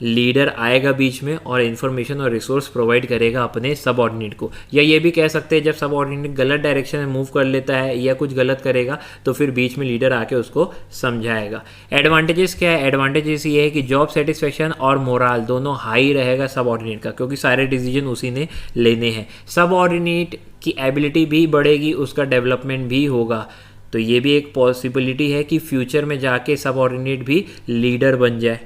लीडर आएगा बीच में और इन्फॉर्मेशन और रिसोर्स प्रोवाइड करेगा अपने सबऑर्डिनेट को। या ये भी कह सकते हैं जब सबऑर्डिनेट गलत डायरेक्शन में मूव कर लेता है या कुछ गलत करेगा तो फिर बीच में लीडर आके उसको समझाएगा। एडवांटेजेस क्या है? एडवांटेजेस ये है कि जॉब सेटिस्फेक्शन और मोराल दोनों हाई रहेगा सबऑर्डिनेट का, क्योंकि सारे डिसीजन उसी ने लेने हैं। सबऑर्डिनेट की एबिलिटी भी बढ़ेगी, उसका डेवलपमेंट भी होगा। तो ये भी एक पॉसिबिलिटी है कि फ्यूचर में जाके सबऑर्डिनेट भी लीडर बन जाए।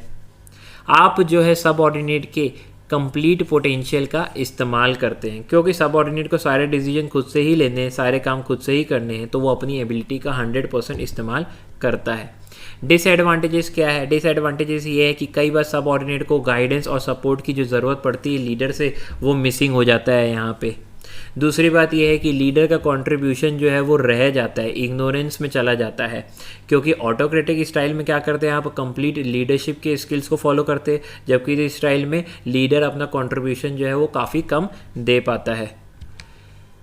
आप जो है सबऑर्डिनेट के कंप्लीट पोटेंशियल का इस्तेमाल करते हैं, क्योंकि सबऑर्डिनेट को सारे डिसीजन खुद से ही लेने हैं, सारे काम खुद से ही करने हैं, तो वो अपनी एबिलिटी का 100% इस्तेमाल करता है। डिसएडवांटेजेस क्या है? डिसएडवांटेजेस ये है कि कई बार सबऑर्डिनेट को गाइडेंस और सपोर्ट की जो ज़रूरत पड़ती है लीडर से, वो मिसिंग हो जाता है यहाँ पे। दूसरी बात यह है कि लीडर का कंट्रीब्यूशन जो है वो रह जाता है, इग्नोरेंस में चला जाता है, क्योंकि ऑटोक्रेटिक स्टाइल में क्या करते हैं आप, कंप्लीट लीडरशिप के स्किल्स को फॉलो करते हैं, जबकि इस स्टाइल में लीडर अपना कंट्रीब्यूशन जो है वो काफ़ी कम दे पाता है।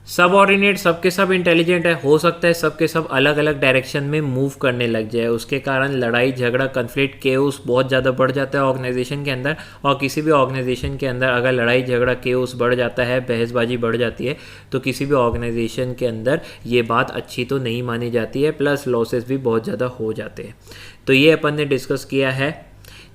सबऑर्डिनेट सबके सब इंटेलिजेंट है, हो सकता है सबके सब अलग अलग डायरेक्शन में मूव करने लग जाए, उसके कारण लड़ाई झगड़ा कन्फ्लिक्ट केओस बहुत ज़्यादा बढ़ जाता है ऑर्गेनाइजेशन के अंदर। और किसी भी ऑर्गेनाइजेशन के अंदर अगर लड़ाई झगड़ा केओस बढ़ जाता है, बहसबाजी बढ़ जाती है, तो किसी भी ऑर्गेनाइजेशन के अंदर ये बात अच्छी तो नहीं मानी जाती है, प्लस लॉसेस भी बहुत ज़्यादा हो जाते हैं। तो ये अपन ने डिस्कस किया है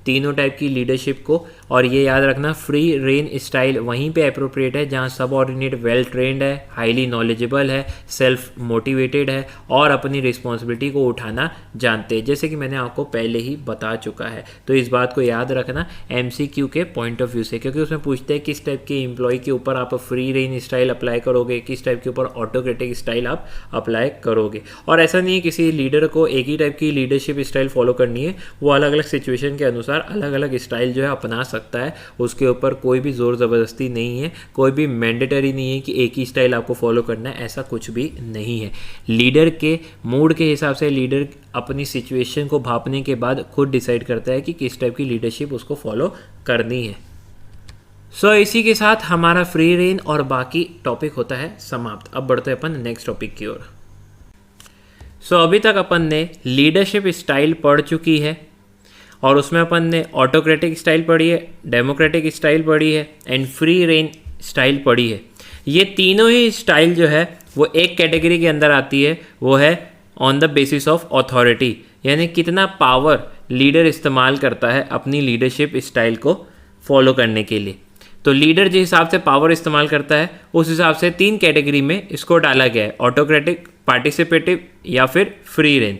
तीनों टाइप की लीडरशिप को। और ये याद रखना, फ्री रेन स्टाइल वहीं पे अप्रोप्रिएट है जहाँ सबऑर्डिनेट वेल ट्रेंड है, हाईली नॉलेजेबल है, सेल्फ मोटिवेटेड है और अपनी रिस्पॉन्सिबिलिटी को उठाना जानते हैं, जैसे कि मैंने आपको पहले ही बता चुका है। तो इस बात को याद रखना MCQ के पॉइंट ऑफ व्यू से, क्योंकि उसमें पूछते हैं किस टाइप के एम्प्लॉय के ऊपर आप फ्री रेन स्टाइल अप्लाई करोगे, किस टाइप के ऊपर ऑटोक्रेटिक स्टाइल आप अप्लाई करोगे। और ऐसा नहीं है किसी लीडर को एक ही टाइप की लीडरशिप स्टाइल फॉलो करनी है, वो अलग अलग सिचुएशन के अनुसार अलग अलग स्टाइल जो है अपना सकता है, उसके ऊपर कोई भी जोर ज़बरदस्ती नहीं है, कोई भी मैंडेटरी नहीं है कि एक ही स्टाइल आपको फॉलो करना है, ऐसा कुछ भी नहीं है। लीडर के मूड के हिसाब से लीडर अपनी सिचुएशन को भांपने के बाद खुद डिसाइड करता है कि किस टाइप की लीडरशिप उसको फॉलो करनी है। सो इसी के साथ हमारा फ्री रेन और बाकी टॉपिक होता है समाप्त। अब बढ़ते हैं अपन नेक्स्ट टॉपिक की ओर। सो अभी तक अपन ने लीडरशिप स्टाइल पढ़ चुकी है और उसमें अपन ने ऑटोक्रेटिक स्टाइल पढ़ी है, डेमोक्रेटिक स्टाइल पढ़ी है एंड फ्री रेन स्टाइल पढ़ी है, ये तीनों ही स्टाइल जो है वो एक कैटेगरी के अंदर आती है, वो है on the basis of authority, यानी कितना पावर लीडर इस्तेमाल करता है अपनी लीडरशिप स्टाइल को फॉलो करने के लिए। तो लीडर जिस हिसाब से पावर इस्तेमाल करता है उस हिसाब से 3 कैटेगरी में इसको डाला गया है, ऑटोक्रेटिक, पार्टिसिपेटिव या फिर फ्री रेन।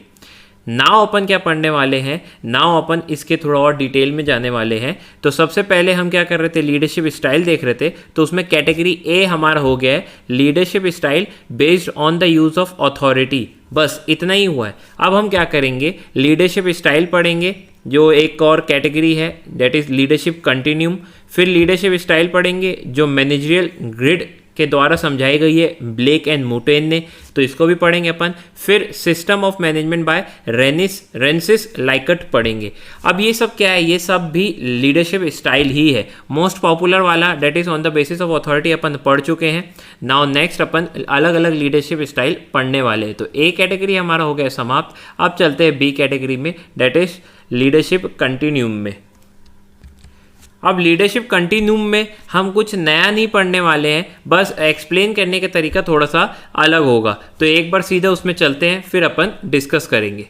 नाउ अपन क्या पढ़ने वाले हैं, नाउ अपन इसके थोड़ा और डिटेल में जाने वाले हैं। तो सबसे पहले हम क्या कर रहे थे, लीडरशिप स्टाइल देख रहे थे, तो उसमें कैटेगरी ए हमारा हो गया है leadership style based on the use of authority, बस इतना ही हुआ है। अब हम क्या करेंगे, लीडरशिप स्टाइल पढ़ेंगे जो एक और कैटेगरी है, दैट इज लीडरशिप कंटिन्यूम। फिर लीडरशिप स्टाइल पढ़ेंगे जो मैनेजरियल ग्रिड के द्वारा समझाई गई है ब्लेक एंड मुटेन ने, तो इसको भी पढ़ेंगे अपन। फिर system of management by Rensis Likert पढ़ेंगे। अब ये सब क्या है, ये सब भी लीडरशिप स्टाइल ही है। मोस्ट पॉपुलर वाला that is on the basis of authority अपन पढ़ चुके हैं। नाउ नेक्स्ट अपन अलग अलग लीडरशिप स्टाइल पढ़ने वाले हैं। तो ए कैटेगरी हमारा हो गया समाप्त। अब चलते हैं बी कैटेगरी में, दैट इज लीडरशिप कंटिन्यूम में। अब लीडरशिप कंटिन्यूम में हम कुछ नया नहीं पढ़ने वाले हैं, बस एक्सप्लेन करने का तरीका थोड़ा सा अलग होगा। तो एक बार सीधा उसमें चलते हैं, फिर अपन डिस्कस करेंगे।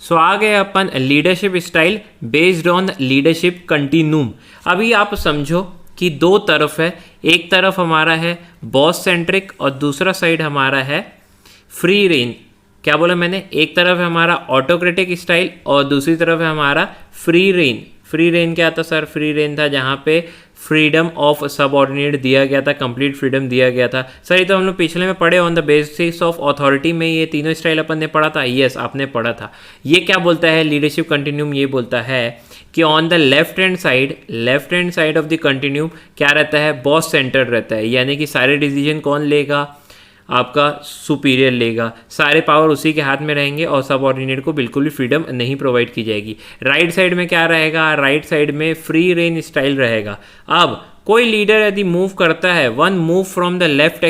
सो आ गए अपन leadership style based on leadership continuum. अभी आप समझो कि 2 तरफ है, एक तरफ हमारा है बॉस सेंट्रिक और दूसरा साइड हमारा है फ्री रेन। क्या बोला मैंने, एक तरफ है हमारा ऑटोक्रेटिक स्टाइल और दूसरी तरफ है हमारा फ्री रेन। फ्री रेन क्या था सर, फ्री रेन था जहाँ पे फ्रीडम ऑफ सबऑर्डिनेट दिया गया था, कंप्लीट फ्रीडम दिया गया था। सर ये तो हम लोग पिछले में पढ़े, on the basis of authority में ये तीनों स्टाइल अपन ने पढ़ा था। यस, आपने पढ़ा था। ये क्या बोलता है लीडरशिप कंटिन्यूम, ये बोलता है कि on the left hand side of the continuum क्या रहता है, बॉस सेंटर्ड रहता है, यानी कि सारे डिसीजन कौन लेगा, आपका सुपीरियर लेगा, सारे पावर उसी के हाथ में रहेंगे और सबऑर्डिनेट को बिल्कुल भी फ्रीडम नहीं प्रोवाइड की जाएगी। राइट साइड में क्या रहेगा, राइट साइड में फ्री रेन स्टाइल रहेगा। अब कोई लीडर यदि मूव करता है, one move from the left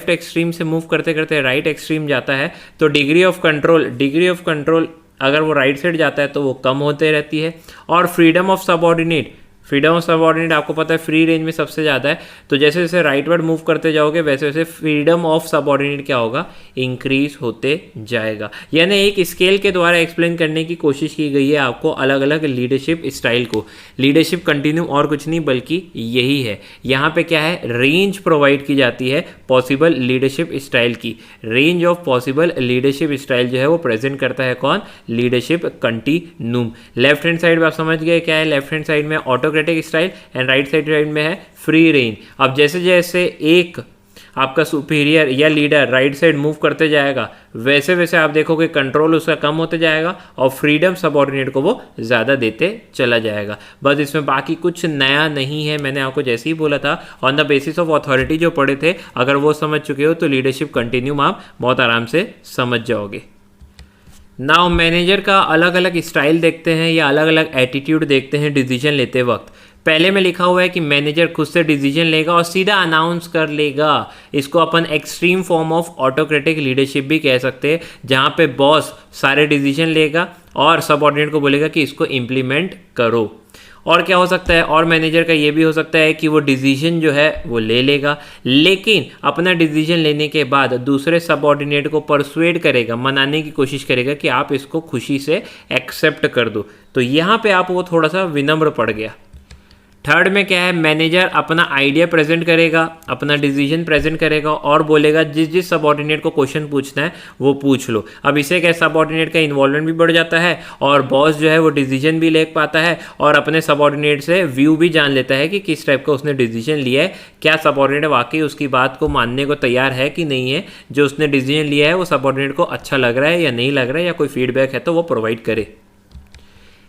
extreme से मूव करते करते राइट एक्सट्रीम जाता है, तो डिग्री ऑफ कंट्रोल अगर वो राइट साइड जाता है तो वो कम होते रहती है। और फ्रीडम ऑफ सबऑर्डिनेट आपको पता है फ्री रेंज में सबसे ज़्यादा है, तो जैसे जैसे राइटवर्ड मूव करते जाओगे वैसे वैसे फ्रीडम ऑफ सबऑर्डिनेट क्या होगा, इंक्रीज होते जाएगा। यानी एक स्केल के द्वारा एक्सप्लेन करने की कोशिश की गई है आपको अलग अलग लीडरशिप स्टाइल को। लीडरशिप कंटिन्यूम और कुछ नहीं बल्कि यही है। यहाँ पे क्या है, रेंज प्रोवाइड की जाती है पॉसिबल लीडरशिप स्टाइल की। Range of possible leadership style जो है वो प्रेजेंट करता है कौन, leadership continuum. Left hand side में आप समझ गए क्या है, लेफ्ट हैंड साइड में autocratic style and right side में है फ्री रेन। अब जैसे जैसे एक आपका सुपीरियर या लीडर राइट साइड मूव करते जाएगा वैसे वैसे आप देखोगे कंट्रोल उसका कम होते जाएगा और फ्रीडम सबऑर्डिनेट को वो ज़्यादा देते चला जाएगा। बस इसमें बाकी कुछ नया नहीं है, मैंने आपको जैसे ही बोला था on the basis of authority जो पढ़े थे, अगर वो समझ चुके हो तो लीडरशिप कंटिन्यूम आप बहुत आराम से समझ जाओगे। नाउ मैनेजर का अलग अलग स्टाइल देखते हैं या अलग अलग एटीट्यूड देखते हैं डिसीजन लेते वक्त। पहले में लिखा हुआ है कि मैनेजर खुद से डिसीजन लेगा और सीधा अनाउंस कर लेगा। इसको अपन extreme form of autocratic leadership भी कह सकते हैं, जहाँ पे बॉस सारे डिसीजन लेगा और सबऑर्डिनेट को बोलेगा कि इसको इम्प्लीमेंट करो। और क्या हो सकता है, और मैनेजर का ये भी हो सकता है कि वो डिसीजन जो है वो ले लेगा, लेकिन अपना डिसीजन लेने के बाद दूसरे सबऑर्डिनेट को परसुएड करेगा, मनाने की कोशिश करेगा कि आप इसको खुशी से एक्सेप्ट कर दो। तो यहाँ पे आप वो थोड़ा सा विनम्र पड़ गया। थर्ड में क्या है, मैनेजर अपना आइडिया प्रेजेंट करेगा, अपना डिसीजन प्रेजेंट करेगा और बोलेगा जिस सबऑर्डिनेट को क्वेश्चन पूछना है वो पूछ लो। अब इसे क्या, सबऑर्डिनेट का इन्वॉल्वमेंट भी बढ़ जाता है और बॉस जो है वो डिसीजन भी ले पाता है और अपने सबऑर्डिनेट से व्यू भी जान लेता है कि किस टाइप का उसने डिसीजन लिया है, क्या सबऑर्डिनेट वाकई उसकी बात को मानने को तैयार है कि नहीं है, जो उसने डिसीजन लिया है वो सबऑर्डिनेट को अच्छा लग रहा है या नहीं लग रहा है, या कोई फीडबैक है तो वो प्रोवाइड करे।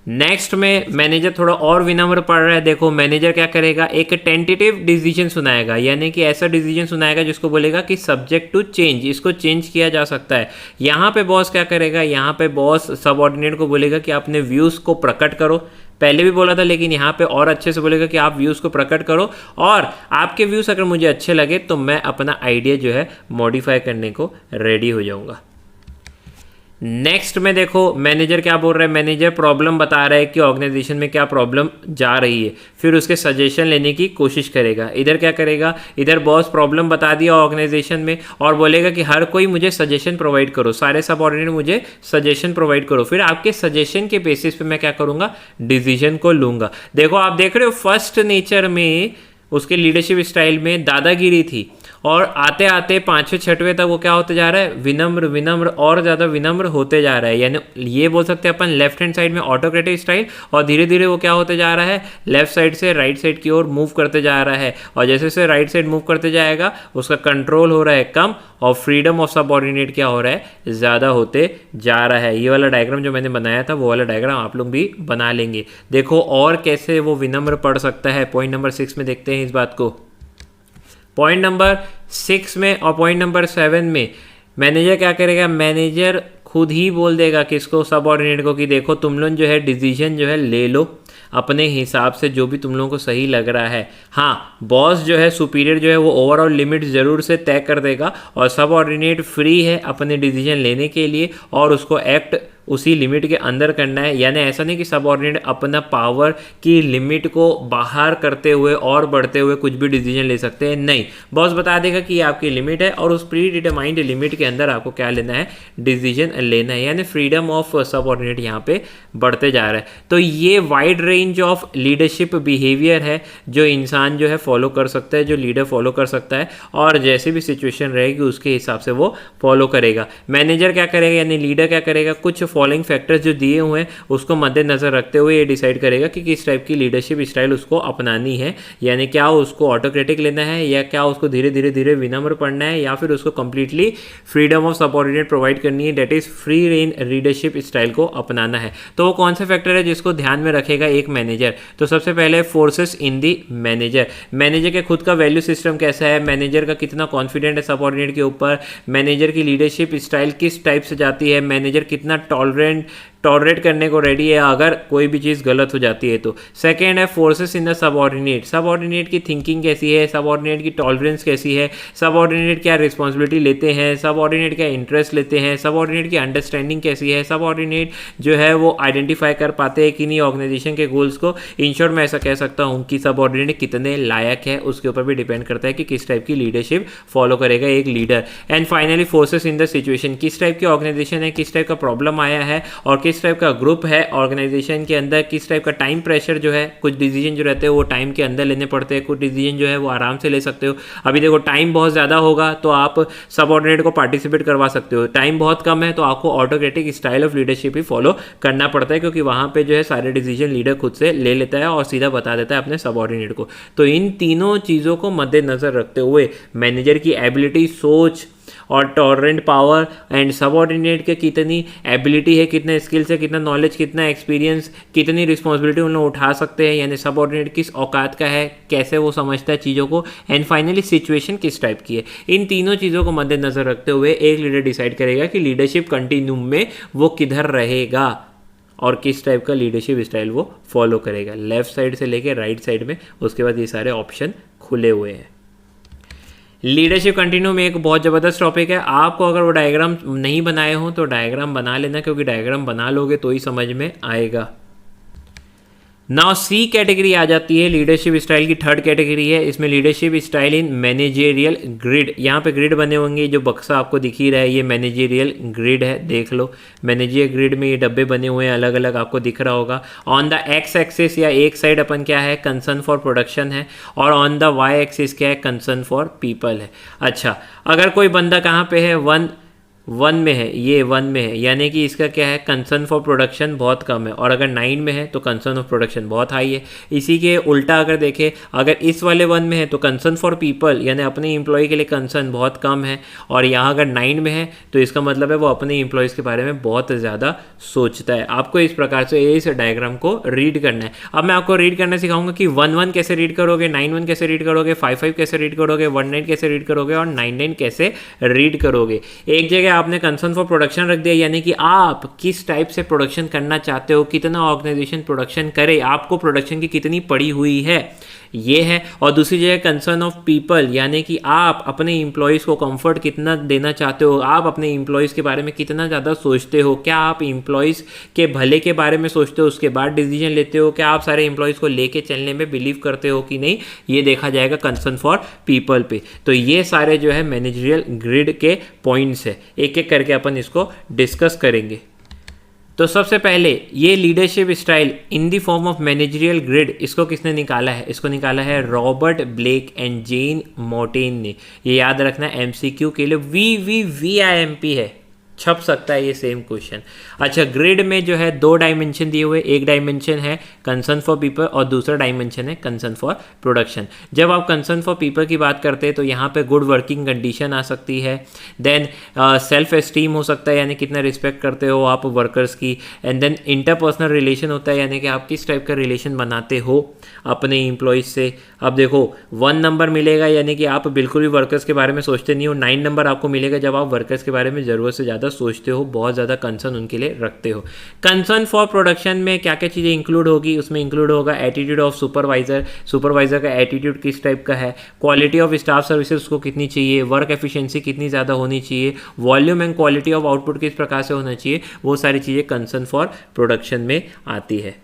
नेक्स्ट में मैनेजर थोड़ा और विनम्र पड़ रहा है। देखो मैनेजर क्या करेगा, एक टेंटेटिव डिसीजन सुनाएगा, यानी कि ऐसा डिसीजन सुनाएगा जिसको बोलेगा कि सब्जेक्ट टू चेंज, इसको चेंज किया जा सकता है। यहाँ पे बॉस क्या करेगा, यहाँ पे बॉस सबऑर्डिनेट को बोलेगा कि अपने व्यूज़ को प्रकट करो। पहले भी बोला था लेकिन यहाँ पे और अच्छे से बोलेगा कि आप व्यूज़ को प्रकट करो और आपके व्यूज़ अगर मुझे अच्छे लगे तो मैं अपना आइडिया जो है मॉडिफाई करने को रेडी हो जाऊँगा। नेक्स्ट में देखो मैनेजर क्या बोल रहा है, मैनेजर प्रॉब्लम बता रहा है कि ऑर्गेनाइजेशन में क्या प्रॉब्लम जा रही है, फिर उसके सजेशन लेने की कोशिश करेगा। इधर क्या करेगा, इधर बॉस प्रॉब्लम बता दिया ऑर्गेनाइजेशन में और बोलेगा कि हर कोई मुझे सजेशन प्रोवाइड करो, सारे सबऑर्डिनेट मुझे सजेशन प्रोवाइड करो, फिर आपके सजेशन के बेसिस पे मैं क्या करूँगा, डिसीजन को लूँगा। देखो आप देख रहे हो फर्स्ट नेचर में उसके लीडरशिप स्टाइल में दादागिरी थी और आते आते 5वें 6वें तक वो क्या होते जा रहा है, विनम्र विनम्र और ज़्यादा विनम्र होते जा रहा है। यानी ये बोल सकते हैं अपन लेफ्ट हैंड साइड में ऑटोक्रेटिक स्टाइल, और धीरे धीरे वो क्या होते जा रहा है, लेफ्ट साइड से राइट साइड की ओर मूव करते जा रहा है। और जैसे जैसे राइट साइड मूव करते जाएगा उसका कंट्रोल हो रहा है कम और फ्रीडम ऑफ सबऑर्डिनेट क्या हो रहा है, ज़्यादा होते जा रहा है। ये वाला डायग्राम जो मैंने बनाया था वो वाला डायग्राम आप लोग भी बना लेंगे। देखो और कैसे वो विनम्र पढ़ सकता है, पॉइंट नंबर 6 में देखते हैं इस बात को। पॉइंट नंबर 6 में और पॉइंट नंबर 7 में मैनेजर क्या करेगा, मैनेजर खुद ही बोल देगा किसको, सबऑर्डिनेट को, कि देखो तुम लोग जो है डिसीजन जो है ले लो अपने हिसाब से जो भी तुम लोगों को सही लग रहा है। हाँ बॉस जो है सुपीरियर जो है वो ओवरऑल लिमिट ज़रूर से तय कर देगा और सबऑर्डिनेट फ्री है अपने डिसीजन लेने के लिए और उसको एक्ट उसी लिमिट के अंदर करना है। यानी ऐसा नहीं कि सबऑर्डिनेट अपना पावर की लिमिट को बाहर करते हुए और बढ़ते हुए कुछ भी डिसीजन ले सकते हैं, नहीं, बॉस बता देगा कि ये आपकी लिमिट है और उस प्री डिटरमाइंड लिमिट के अंदर आपको क्या लेना है, डिसीजन लेना है। यानी फ्रीडम ऑफ सबऑर्डिनेट यहाँ पे बढ़ते जा रहा है। तो ये wide range of leadership behaviour है जो इंसान जो है फॉलो कर सकता है, जो लीडर फॉलो कर सकता है और जैसे भी सिचुएशन रहेगी उसके हिसाब से वो फॉलो करेगा। मैनेजर क्या करेगा यानी लीडर क्या करेगा, कुछ फॉलोइंग फैक्टर्स जो दिए हुए हैं उसको मद्देनजर रखते हुए ये डिसाइड करेगा कि किस टाइप की लीडरशिप स्टाइल उसको अपनानी है। यानी क्या उसको ऑटोक्रेटिक लेना है या क्या उसको धीरे धीरे धीरे विनम्र पढ़ना है या फिर उसको completely freedom of subordinate provide करनी है, that is free rein leadership style को अपनाना है। तो वो कौन से फैक्टर है जिसको ध्यान में रखेगा एक मैनेजर, तो सबसे पहले forces in the manager, manager के खुद का वैल्यू सिस्टम कैसा है, मैनेजर का कितना कॉन्फिडेंट है सबऑर्डिनेट के ऊपर, मैनेजर की लीडरशिप स्टाइल किस टाइप से जाती है, मैनेजर कितना टॉलरेट करने को रेडी है अगर कोई भी चीज़ गलत हो जाती है तो। सेकेंड है forces in the subordinate, subordinate की थिंकिंग कैसी है, सबऑर्डिनेट की टॉलरेंस कैसी है, सबऑर्डिनेट क्या रिस्पॉन्सिबिलिटी लेते हैं, सबऑर्डिनेट क्या इंटरेस्ट लेते हैं, सबऑर्डिनेट की अंडरस्टैंडिंग कैसी है, सबऑर्डिनेट जो है वो आइडेंटिफाई कर पाते हैं कि नहीं ऑर्गेनाइजेशन के गोल्स को। इन शॉर्ट मैं ऐसा कह सकता हूँ कि सबऑर्डिनेट कितने लायक है उसके ऊपर भी डिपेंड करता है कि किस टाइप की लीडरशिप फॉलो करेगा एक leader. And finally forces in the situation, किस टाइप की ऑर्गेनाइजेशन है, किस टाइप का प्रॉब्लम आया है और किस टाइप का ग्रुप है ऑर्गेनाइजेशन के अंदर, किस टाइप का टाइम प्रेशर जो है, कुछ डिसीजन जो रहते हैं वो टाइम के अंदर लेने पड़ते हैं, कुछ डिसीजन जो है वो आराम से ले सकते हो। अभी देखो टाइम बहुत ज़्यादा होगा तो आप सबऑर्डिनेट को पार्टिसिपेट करवा सकते हो, टाइम बहुत कम है तो आपको autocratic style of leadership he follow करना पड़ता है क्योंकि वहाँ पे जो है सारे डिसीजन लीडर खुद से ले लेता है और सीधा बता देता है अपने सबऑर्डिनेट को। तो इन तीनों चीज़ों को मद्देनजर रखते हुए मैनेजर की एबिलिटी, सोच और टॉलरेंट पावर एंड सबऑर्डिनेट के कितनी एबिलिटी है, कितना स्किल्स है, कितना नॉलेज, कितना एक्सपीरियंस, कितनी रिस्पॉन्सिबिलिटी उन लोग उठा सकते हैं, यानी सबऑर्डिनेट किस औकात का है, कैसे वो समझता है चीज़ों को, एंड फाइनली सिचुएशन किस टाइप की है। इन तीनों चीज़ों को मद्देनजर रखते हुए एक लीडर डिसाइड करेगा कि लीडरशिप कंटिन्यूम में वो किधर रहेगा और किस टाइप का लीडरशिप स्टाइल वो फॉलो करेगा, लेफ्ट साइड से लेके राइट साइड में। उसके बाद ये सारे ऑप्शन खुले हुए हैं। लीडरशिप कंटिन्यू में एक बहुत ज़बरदस्त टॉपिक है, आपको अगर वो डायग्राम नहीं बनाए हो तो डायग्राम बना लेना क्योंकि डायग्राम बना लोगे तो ही समझ में आएगा। नाउ सी कैटेगरी आ जाती है, लीडरशिप स्टाइल की थर्ड कैटेगरी है। इसमें leadership style in managerial grid, यहाँ पे ग्रिड बने होंगे, जो बक्सा आपको दिख ही रहा है ये मैनेजेरियल ग्रिड है, देख लो मैनेजरियल ग्रिड में ये डब्बे बने हुए हैं अलग अलग, आपको दिख रहा होगा। ऑन द एक्स एक्सिस या एक साइड अपन क्या है, कंसर्न फॉर प्रोडक्शन है और ऑन द वाई एक्सिस क्या है, कंसर्न फॉर पीपल है। अच्छा अगर कोई बंदा कहाँ पे है, वन में है, ये 1 में है, यानी कि इसका क्या है, कंसर्न फॉर प्रोडक्शन बहुत कम है, और अगर 9 में है तो कंसर्न ऑफ प्रोडक्शन बहुत हाई है। इसी के उल्टा अगर देखें, अगर इस वाले 1 में है तो कंसर्न फॉर पीपल यानी अपने एम्प्लॉय के लिए कंसर्न बहुत कम है, और यहाँ अगर 9 में है तो इसका मतलब है वो अपने एम्प्लॉयज़ के बारे में बहुत ज़्यादा सोचता है। आपको इस प्रकार से इस डायग्राम को रीड करना है। अब मैं आपको रीड करना सिखाऊंगा कि 1-1 कैसे रीड करोगे, 9-1 कैसे रीड करोगे, 5-5 कैसे रीड करोगे, 1-9 कैसे रीड करोगे और 9-9 कैसे रीड करोगे। एक जगह आपने कंसर्न फॉर प्रोडक्शन रख दिया, यानी कि आप किस टाइप से प्रोडक्शन करना चाहते हो, कितना ऑर्गेनाइजेशन प्रोडक्शन करे, आपको प्रोडक्शन की कितनी पड़ी हुई है, ये है। और दूसरी जगह कंसर्न ऑफ पीपल, यानी कि आप अपने एम्प्लॉयज़ को कंफर्ट कितना देना चाहते हो, आप अपने एम्प्लॉयज़ के बारे में कितना ज़्यादा सोचते हो, क्या आप एम्प्लॉयज़ के भले के बारे में सोचते हो उसके बाद डिसीजन लेते हो, क्या आप सारे एम्प्लॉयज़ को लेके चलने में बिलीव करते हो कि नहीं, ये देखा जाएगा कंसर्न फॉर पीपल पे। तो ये सारे जो है मैनेजरियल ग्रिड के पॉइंट्स है, एक एक करके अपन इसको डिस्कस करेंगे। तो सबसे पहले ये leadership style in the form of managerial grid, इसको किसने निकाला है? इसको निकाला है रॉबर्ट ब्लेक एंड जेन मोटेन ने। ये याद रखना एमसीक्यू के लिए VVVIMP है, छप सकता है ये सेम क्वेश्चन। अच्छा, ग्रिड में जो है 2 डायमेंशन दिए हुए, एक डायमेंशन है कंसर्न फॉर पीपल और दूसरा डायमेंशन है कंसर्न फॉर प्रोडक्शन। जब आप कंसर्न फॉर पीपल की बात करते हैं तो यहाँ पे गुड वर्किंग कंडीशन आ सकती है, देन सेल्फ एस्टीम हो सकता है, यानी कितना रिस्पेक्ट करते हो आप वर्कर्स की, एंड देन इंटरपर्सनल रिलेशन होता है, यानी कि आप किस टाइप का रिलेशन बनाते हो अपने एम्प्लॉयज़ से। अब देखो 1 नंबर मिलेगा, यानी कि आप बिल्कुल भी वर्कर्स के बारे में सोचते नहीं हो। 9 नंबर आपको मिलेगा जब आप वर्कर्स के बारे में ज़रूरत से ज़्यादा सोचते हो, बहुत ज़्यादा कंसर्न उनके लिए रखते हो। कंसर्न फॉर प्रोडक्शन में क्या क्या चीज़ें इंक्लूड होगी? उसमें इंक्लूड होगा एटीट्यूड ऑफ सुपरवाइजर, सुपरवाइजर का एटीट्यूड किस टाइप का है, क्वालिटी ऑफ स्टाफ सर्विसेज उसको कितनी चाहिए, वर्क एफिशिएंसी कितनी ज़्यादा होनी चाहिए, volume and quality of output किस प्रकार से होना चाहिए, वो सारी चीज़ें कंसर्न फॉर प्रोडक्शन में आती है।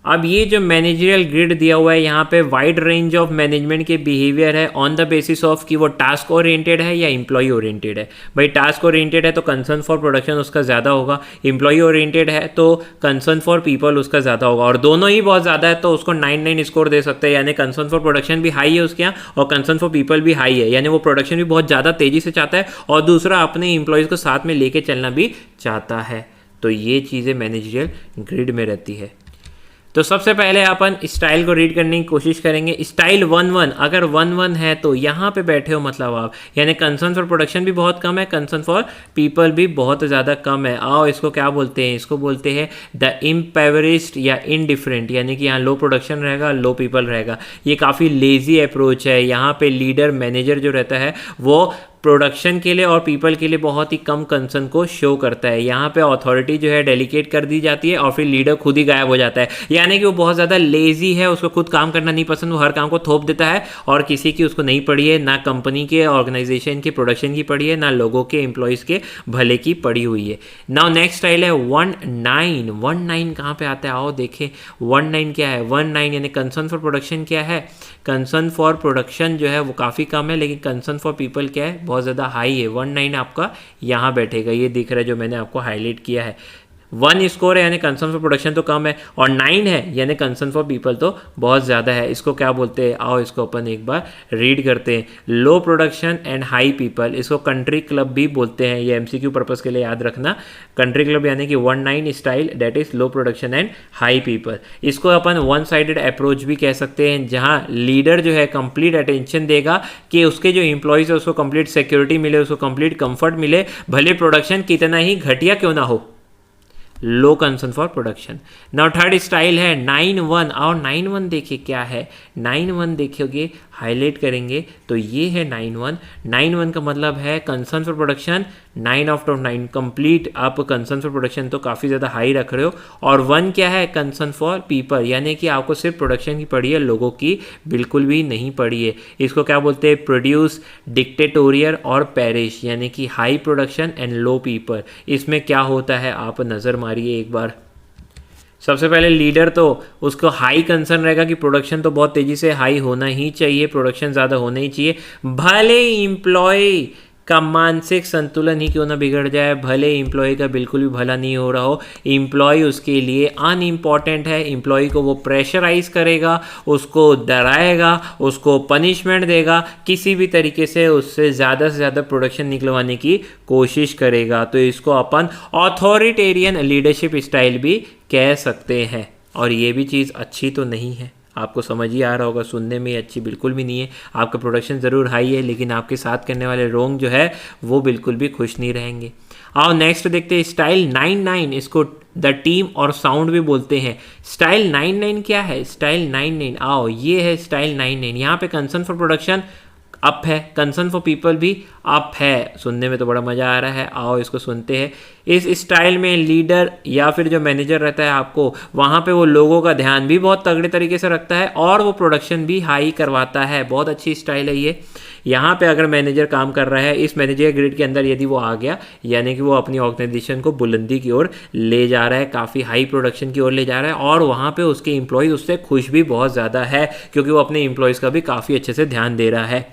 अब ये जो मैनेजरियल ग्रिड दिया हुआ है यहाँ पे वाइड रेंज ऑफ मैनेजमेंट के बिहेवियर है ऑन द बेसिस ऑफ कि वो टास्क ओरिएंटेड है या एम्प्लॉय ओरिएंटेड है। भाई टास्क ओरिएंटेड है तो कंसर्न फॉर प्रोडक्शन उसका ज़्यादा होगा, एम्प्लॉय ओरिएंटेड है तो कंसर्न फॉर पीपल उसका ज़्यादा होगा, और दोनों ही बहुत ज़्यादा है तो उसको 9 स्कोर दे सकते हैं। यानी कंसर्न फॉर प्रोडक्शन भी हाई है उसके यहाँ और कंसर्न फॉर पीपल भी हाई है, यानी वो प्रोडक्शन भी बहुत ज़्यादा तेज़ी से चाहता है और दूसरा अपने एम्प्लॉयज़ को साथ में लेके चलना भी चाहता है। तो ये चीज़ें मैनेजरियल ग्रिड में रहती है। तो सबसे पहले अपन स्टाइल को रीड करने की कोशिश करेंगे। स्टाइल 1-1, अगर 1-1 है तो यहाँ पे बैठे हो मतलब आप, यानी कंसर्न फॉर प्रोडक्शन भी बहुत कम है, कंसर्न फॉर पीपल भी बहुत ज़्यादा कम है। आओ इसको क्या बोलते हैं? इसको बोलते हैं द इम्पेवरिस्ट या इनडिफरेंट, यानी कि यहाँ लो प्रोडक्शन रहेगा, लो पीपल रहेगा। ये काफ़ी लेजी अप्रोच है। यहाँ पे लीडर मैनेजर जो रहता है वो प्रोडक्शन के लिए और पीपल के लिए बहुत ही कम कंसर्न को शो करता है। यहाँ पे अथॉरिटी जो है डेलीकेट कर दी जाती है और फिर लीडर खुद ही गायब हो जाता है, यानी कि वो बहुत ज़्यादा लेजी है, उसको खुद काम करना नहीं पसंद, वो हर काम को थोप देता है और किसी की उसको नहीं पड़ी है, ना कंपनी के ऑर्गेनाइजेशन के प्रोडक्शन की पड़ी है, ना लोगों के एम्प्लॉयज़ के भले की पड़ी हुई है। नाउ नेक्स्ट स्टाइल है 1-9। 1-9 कहाँ पे आता है? आओ देखें 1-9 क्या है। 1-9 यानी कंसर्न फॉर प्रोडक्शन क्या है? कंसर्न फॉर प्रोडक्शन जो है वो काफ़ी कम है, लेकिन कंसर्न फॉर पीपल क्या है? बहुत ज़्यादा हाई है। 1-9 आपका यहाँ बैठेगा, ये दिख रहा है जो मैंने आपको हाईलाइट किया है। 1 स्कोर है यानी कंसर्न फॉर प्रोडक्शन तो कम है, और 9 है यानी कंसर्न फॉर पीपल तो बहुत ज़्यादा है। इसको क्या बोलते हैं? आओ इसको अपन एक बार रीड करते हैं। लो प्रोडक्शन एंड हाई पीपल, इसको कंट्री क्लब भी बोलते हैं। ये एमसीक्यू पर्पस के लिए याद रखना, कंट्री क्लब यानी कि 1-9 style, that is low production and high people. इसको अपन वन साइडेड अप्रोच भी कह सकते हैं, जहाँ लीडर जो है कंप्लीट अटेंशन देगा कि उसके जो एम्प्लॉयज़ है उसको कंप्लीट सिक्योरिटी मिले, उसको कंप्लीट कंफर्ट मिले, भले प्रोडक्शन कितना ही घटिया क्यों ना हो। Low concern for production. Now third style है 9-1। और 9-1 देखिए क्या है। 9-1 देखोगे हाईलाइट करेंगे तो ये है 9-1। 9-1 का मतलब है कंसर्न फॉर प्रोडक्शन 9/9 कंप्लीट। आप कंसर्न फॉर प्रोडक्शन तो काफ़ी ज़्यादा हाई रख रहे हो, और 1 क्या है? कंसर्न फॉर पीपल, यानी कि आपको सिर्फ प्रोडक्शन की पड़ी है, लोगों की बिल्कुल भी नहीं पड़ी है। इसको क्या बोलते हैं? प्रोड्यूस, डिक्टेटोरियल और पेरिश, यानी कि high production and low people. इसमें क्या होता है आप नज़र मारिए एक बार। सबसे पहले लीडर तो उसको हाई कंसर्न रहेगा कि प्रोडक्शन तो बहुत तेज़ी से हाई होना ही चाहिए, प्रोडक्शन ज़्यादा होना ही चाहिए, भले एम्प्लॉय का मानसिक संतुलन ही क्यों ना बिगड़ जाए, भले एम्प्लॉय का बिल्कुल भी भला नहीं हो रहा हो, एम्प्लॉय उसके लिए अनइम्पॉर्टेंट है। एम्प्लॉय को वो प्रेशराइज करेगा, उसको डराएगा, उसको पनिशमेंट देगा, किसी भी तरीके से उससे ज़्यादा से ज़्यादा प्रोडक्शन निकलवाने की कोशिश करेगा। तो इसको अपन ऑथोरिटेरियन लीडरशिप स्टाइल भी कह सकते हैं। और ये भी चीज़ अच्छी तो नहीं है, आपको समझ ही आ रहा होगा, सुनने में अच्छी बिल्कुल भी नहीं है। आपका प्रोडक्शन ज़रूर हाई है, लेकिन आपके साथ करने वाले लोग जो है वो बिल्कुल भी खुश नहीं रहेंगे। आओ नेक्स्ट देखते हैं स्टाइल 9-9। इसको द टीम और साउंड भी बोलते हैं। स्टाइल 9-9 क्या है? स्टाइल 9-9 आओ ये है स्टाइल 9-9। यहाँ पे कंसर्न फॉर प्रोडक्शन अप है, कंसर्न फॉर पीपल भी अप है। सुनने में तो बड़ा मज़ा आ रहा है, आओ इसको सुनते हैं। इस स्टाइल में लीडर या फिर जो मैनेजर रहता है आपको, वहाँ पे वो लोगों का ध्यान भी बहुत तगड़े तरीके से रखता है और वो प्रोडक्शन भी हाई करवाता है। बहुत अच्छी स्टाइल है ये। यहाँ पे अगर मैनेजर काम कर रहा है इस मैनेजर ग्रिड के अंदर, यदि वो आ गया यानी कि वो अपनी ऑर्गेनाइजेशन को बुलंदी की ओर ले जा रहा है, काफ़ी हाई प्रोडक्शन की ओर ले जा रहा है और वहाँ पे उसके एम्प्लॉयज़ उससे खुश भी बहुत ज़्यादा है क्योंकि वो अपने एम्प्लॉयज़ का भी काफ़ी अच्छे से ध्यान दे रहा है।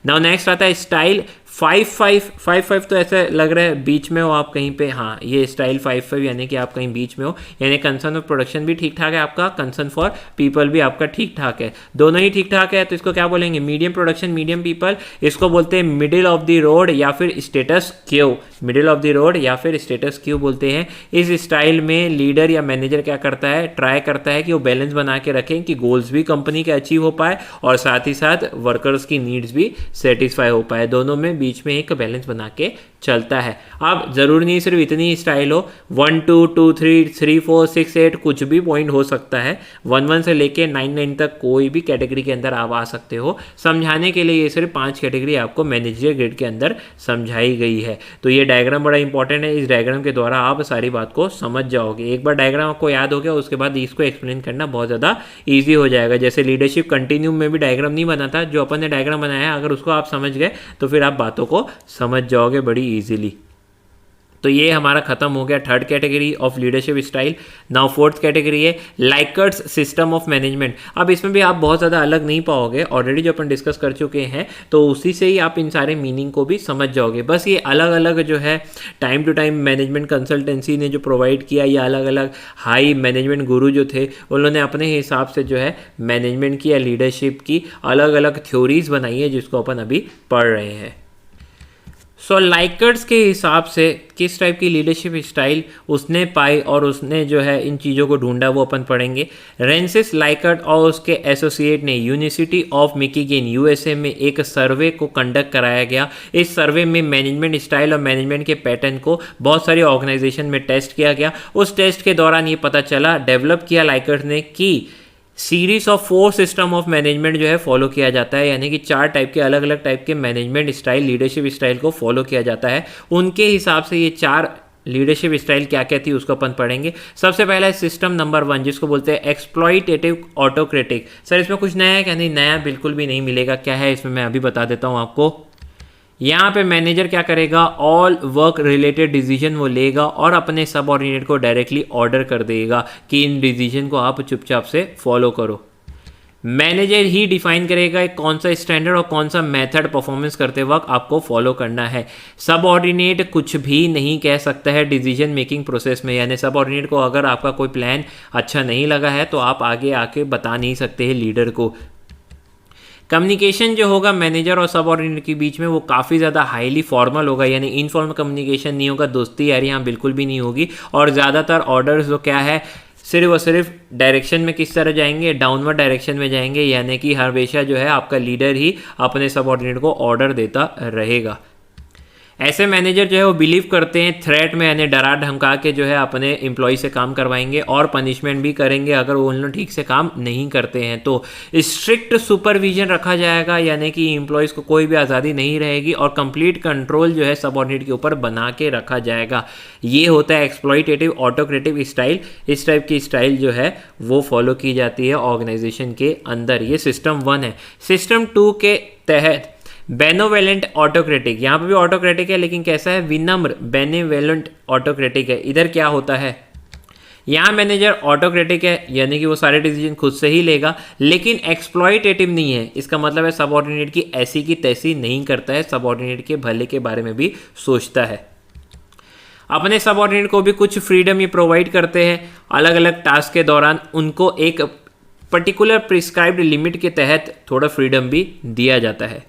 नाउ नेक्स्ट आता है स्टाइल 5-5 तो ऐसा लग रहा है बीच में हो आप कहीं पे। हाँ, ये स्टाइल 5-5 यानी कि आप कहीं बीच में हो, यानी कंसर्न ऑफ प्रोडक्शन भी ठीक ठाक है आपका, कंसर्न फॉर पीपल भी आपका ठीक ठाक है, दोनों ही ठीक ठाक है। तो इसको क्या बोलेंगे? Medium production medium people. इसको बोलते हैं मिडिल ऑफ द रोड या फिर status Q. Middle of the road या फिर स्टेटस क्यू बोलते हैं। इस स्टाइल में लीडर या मैनेजर क्या करता है? ट्राई करता है कि वो बैलेंस बना के रखें कि गोल्स भी कंपनी के अचीव हो पाए और साथ ही साथ वर्कर्स की नीड्स भी सेटिस्फाई हो पाए, दोनों में बीच में एक बैलेंस बना के चलता है। अब जरूर नहीं सिर्फ इतनी ही स्टाइल हो, 1 2 2 3 3 4 6 8 कुछ भी पॉइंट हो सकता है, 1 से लेके 9 तक कोई भी कैटेगरी के अंदर आप आ सकते हो। समझाने के लिए ये सिर्फ 5 कैटेगरी आपको मैनेजर ग्रिड के अंदर समझाई गई है। तो ये डायग्राम बड़ा इंपॉर्टेंट है, इस डायग्राम के द्वारा आप सारी बात को समझ जाओगे। एक बार डायग्राम आपको याद हो गया उसके बाद इसको एक्सप्लेन करना बहुत ज़्यादा ईजी हो जाएगा। जैसे लीडरशिप कंटिन्यूम में भी डायग्राम नहीं बना था, जो अपन ने डायग्राम बनाया है अगर उसको आप समझ गए तो फिर आप बातों को समझ जाओगे बड़ी ईजिली। तो ये हमारा खत्म हो गया third category of leadership style. Now fourth category है लाइकर्ट्स सिस्टम ऑफ मैनेजमेंट। अब इसमें भी आप बहुत ज़्यादा अलग नहीं पाओगे, ऑलरेडी जो अपन डिस्कस कर चुके हैं तो उसी से ही आप इन सारे मीनिंग को भी समझ जाओगे। बस ये अलग अलग जो है time to time management consultancy ने जो प्रोवाइड किया, ये अलग अलग हाई मैनेजमेंट गुरु जो थे उन्होंने अपने हिसाब से जो है मैनेजमेंट की या लीडरशिप की अलग अलग थ्योरीज बनाई है जिसको अपन अभी पढ़ रहे हैं। सो लाइकर्ट्स के हिसाब से किस टाइप की लीडरशिप स्टाइल उसने पाई और उसने जो है इन चीज़ों को ढूंढा वो अपन पढ़ेंगे। रेंसिस लाइकर्ट और उसके एसोसिएट ने यूनिवर्सिटी ऑफ मिशिगन यूएसए में एक सर्वे को कंडक्ट कराया गया। इस सर्वे में मैनेजमेंट स्टाइल और मैनेजमेंट के पैटर्न को बहुत सारी ऑर्गेनाइजेशन में टेस्ट किया गया। उस टेस्ट के दौरान ये पता चला, डेवलप किया लाइकर्ट ने कि series of 4 system of management जो है फॉलो किया जाता है, यानी कि 4 टाइप के अलग अलग टाइप के मैनेजमेंट स्टाइल लीडरशिप स्टाइल को फॉलो किया जाता है। उनके हिसाब से ये 4 लीडरशिप स्टाइल क्या क्या थी उसको अपन पढ़ेंगे। सबसे पहला है सिस्टम नंबर 1 जिसको बोलते हैं एक्सप्लॉइटेटिव ऑटोक्रेटिक। सर इसमें कुछ नया है क्या? नहीं, नया बिल्कुल भी नहीं मिलेगा। क्या है इसमें मैं अभी बता देता हूँ आपको। यहाँ पे मैनेजर क्या करेगा? ऑल वर्क रिलेटेड डिसीजन वो लेगा और अपने सबऑर्डिनेट को डायरेक्टली ऑर्डर कर देगा कि इन डिसीजन को आप चुपचाप से फॉलो करो। मैनेजर ही डिफाइन करेगा कौन सा स्टैंडर्ड और कौन सा मेथड परफॉर्मेंस करते वक्त आपको फॉलो करना है। सबऑर्डिनेट कुछ भी नहीं कह सकता है डिसीजन मेकिंग प्रोसेस में, यानी सबऑर्डिनेट को अगर आपका कोई प्लान अच्छा नहीं लगा है तो आप आगे आके बता नहीं सकते हैं लीडर को। कम्युनिकेशन जो होगा मैनेजर और सबऑर्डिनेट के बीच में वो काफ़ी ज़्यादा हाईली फॉर्मल होगा, यानी इनफॉर्मल कम्युनिकेशन नहीं होगा, दोस्ती यारी यहाँ बिल्कुल भी नहीं होगी। और ज़्यादातर ऑर्डर्स जो क्या है सिर्फ और सिर्फ डायरेक्शन में किस तरह जाएंगे? डाउनवर्ड डायरेक्शन में जाएंगे, यानी कि हमेशा जो है आपका लीडर ही अपने सबऑर्डिनेट को ऑर्डर देता रहेगा। ऐसे मैनेजर जो है वो बिलीव करते हैं थ्रेट में, यानी डरा धमका के जो है अपने एम्प्लॉय से काम करवाएंगे और पनिशमेंट भी करेंगे अगर वो लोग ठीक से काम नहीं करते हैं। तो स्ट्रिक्ट सुपरविजन रखा जाएगा, यानी कि एम्प्लॉयज़ को कोई भी आज़ादी नहीं रहेगी और कंप्लीट कंट्रोल जो है सबऑर्डिनेट के ऊपर बना के रखा जाएगा। ये होता है एक्सप्लॉइटेटिव ऑटोक्रेटिव स्टाइल। इस टाइप की स्टाइल जो है वो फॉलो की जाती है ऑर्गेनाइजेशन के अंदर। ये सिस्टम 1 है। सिस्टम 2 के तहत बेनोवेलेंट ऑटोक्रेटिक, यहाँ पे भी ऑटोक्रेटिक है लेकिन कैसा है? विनम्र बेनेवेलेंट ऑटोक्रेटिक है। इधर क्या होता है? यहाँ मैनेजर ऑटोक्रेटिक है, यानी कि वो सारे डिसीजन खुद से ही लेगा, लेकिन एक्सप्लॉइटेटिव नहीं है। इसका मतलब है सबऑर्डिनेट की ऐसी की तैसी नहीं करता है, सबऑर्डिनेट के भले के बारे में भी सोचता है। अपने सबऑर्डिनेट को भी कुछ फ्रीडम ये प्रोवाइड करते हैं। अलग अलग टास्क के दौरान उनको एक पर्टिकुलर प्रिस्क्राइब्ड लिमिट के तहत थोड़ा फ्रीडम भी दिया जाता है।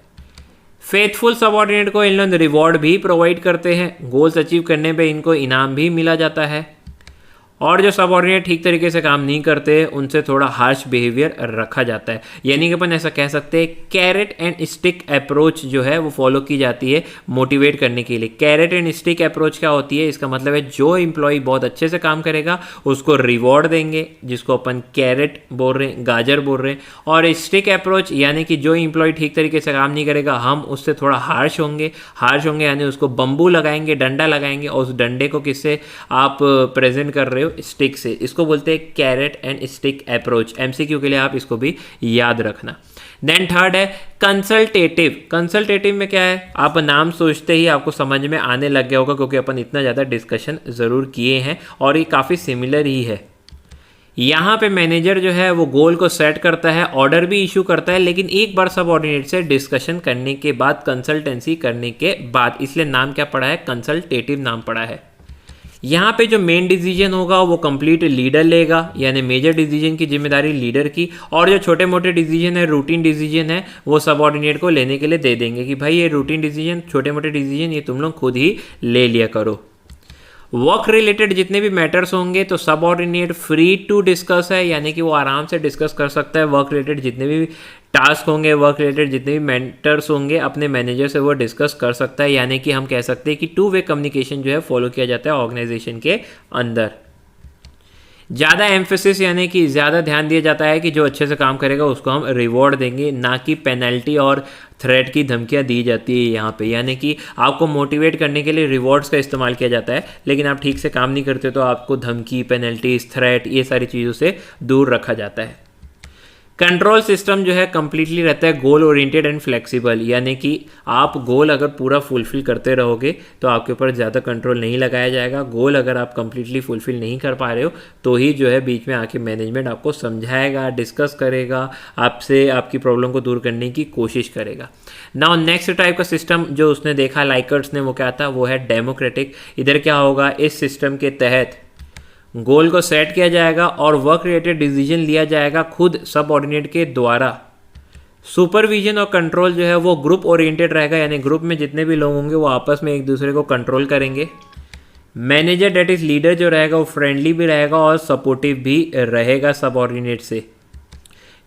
फेथफुल सबऑर्डिनेट को इन लोग रिवॉर्ड भी प्रोवाइड करते हैं, गोल्स अचीव करने पे इनको इनाम भी मिला जाता है। और जो सबऑर्डिनेट ठीक तरीके से काम नहीं करते उनसे थोड़ा हार्श बिहेवियर रखा जाता है। यानी कि अपन ऐसा कह सकते हैं कैरेट एंड स्टिक अप्रोच जो है वो फॉलो की जाती है मोटिवेट करने के लिए। कैरेट एंड स्टिक अप्रोच क्या होती है, इसका मतलब है जो एम्प्लॉय बहुत अच्छे से काम करेगा उसको रिवॉर्ड देंगे, जिसको अपन कैरेट बोल रहे हैं, गाजर बोल रहे हैं। और स्टिक अप्रोच यानी कि जो एम्प्लॉय ठीक तरीके से काम नहीं करेगा हम उससे थोड़ा हार्श होंगे यानी उसको बम्बू लगाएंगे, डंडा लगाएंगे, और उस डंडे को किससे आप प्रेजेंट कर रहे हो, स्टिक से। इसको बोलते हैं carrot and stick approach. MCQ के लिए आप इसको भी याद रखना। देन थर्ड है कंसल्टेटिव। कंसल्टेटिव में क्या है, आप नाम सोचते ही आपको समझ में आने लग गया होगा क्योंकि अपन इतना ज़्यादा डिस्कशन ज़रूर किए हैं और ये काफ़ी सिमिलर ही है। यहाँ पे मैनेजर जो है वो गोल को सेट करता है, ऑर्डर भी इशू करता है, लेकिन एक बार सबऑर्डिनेट से डिस्कशन करने के बाद, कंसल्टेंसी करने के बाद, इसलिए नाम क्या पड़ा है, कंसल्टेटिव नाम पड़ा है। यहाँ पे जो मेन डिसीजन होगा वो कंप्लीट लीडर लेगा, यानी मेजर डिसीजन की जिम्मेदारी लीडर की, और जो छोटे मोटे डिसीजन है, रूटीन डिसीजन है, वो सबऑर्डिनेट को लेने के लिए दे देंगे कि भाई ये रूटीन डिसीजन, छोटे मोटे डिसीजन ये तुम लोग खुद ही ले लिया करो। वर्क रिलेटेड जितने भी मैटर्स होंगे तो सबऑर्डिनेट फ्री टू डिस्कस है, यानी कि वो आराम से डिस्कस कर सकता है। वर्क रिलेटेड जितने भी टास्क होंगे, वर्क रिलेटेड जितने भी मैटर्स होंगे अपने मैनेजर से वो डिस्कस कर सकता है। यानी कि हम कह सकते हैं कि 2 वे कम्युनिकेशन जो है फॉलो किया जाता है ऑर्गेनाइजेशन के अंदर। ज़्यादा एम्फेसिस यानी कि ज़्यादा ध्यान दिया जाता है कि जो अच्छे से काम करेगा उसको हम रिवॉर्ड देंगे, ना कि पेनल्टी और थ्रेट की धमकियां दी जाती है यहाँ पे। यानी कि आपको मोटिवेट करने के लिए रिवॉर्ड्स का इस्तेमाल किया जाता है, लेकिन आप ठीक से काम नहीं करते तो आपको धमकी, पेनल्टीज, थ्रेट, ये सारी चीज़ों से दूर रखा जाता है। कंट्रोल सिस्टम जो है कम्प्लीटली रहता है गोल ओरिएंटेड एंड फ्लेक्सिबल, यानी कि आप गोल अगर पूरा फुलफिल करते रहोगे तो आपके ऊपर ज़्यादा कंट्रोल नहीं लगाया जाएगा। गोल अगर आप कम्प्लीटली फुलफिल नहीं कर पा रहे हो तो ही जो है बीच में आके मैनेजमेंट आपको समझाएगा, डिस्कस करेगा, आपसे आपकी प्रॉब्लम को दूर करने की कोशिश करेगा। नाउ नेक्स्ट टाइप का सिस्टम जो उसने देखा लाइकर्ट्स ने, वो क्या था, वो है डेमोक्रेटिक। इधर क्या होगा, इस सिस्टम के तहत गोल को सेट किया जाएगा और वर्क रिलेटेड डिसीजन लिया जाएगा खुद सबऑर्डिनेट के द्वारा। सुपरविजन और कंट्रोल जो है वो ग्रुप ओरिएंटेड रहेगा, यानी ग्रुप में जितने भी लोग होंगे वो आपस में एक दूसरे को कंट्रोल करेंगे। मैनेजर डेट इज लीडर जो रहेगा वो फ्रेंडली भी रहेगा और सपोर्टिव भी रहेगा सबऑर्डिनेट से।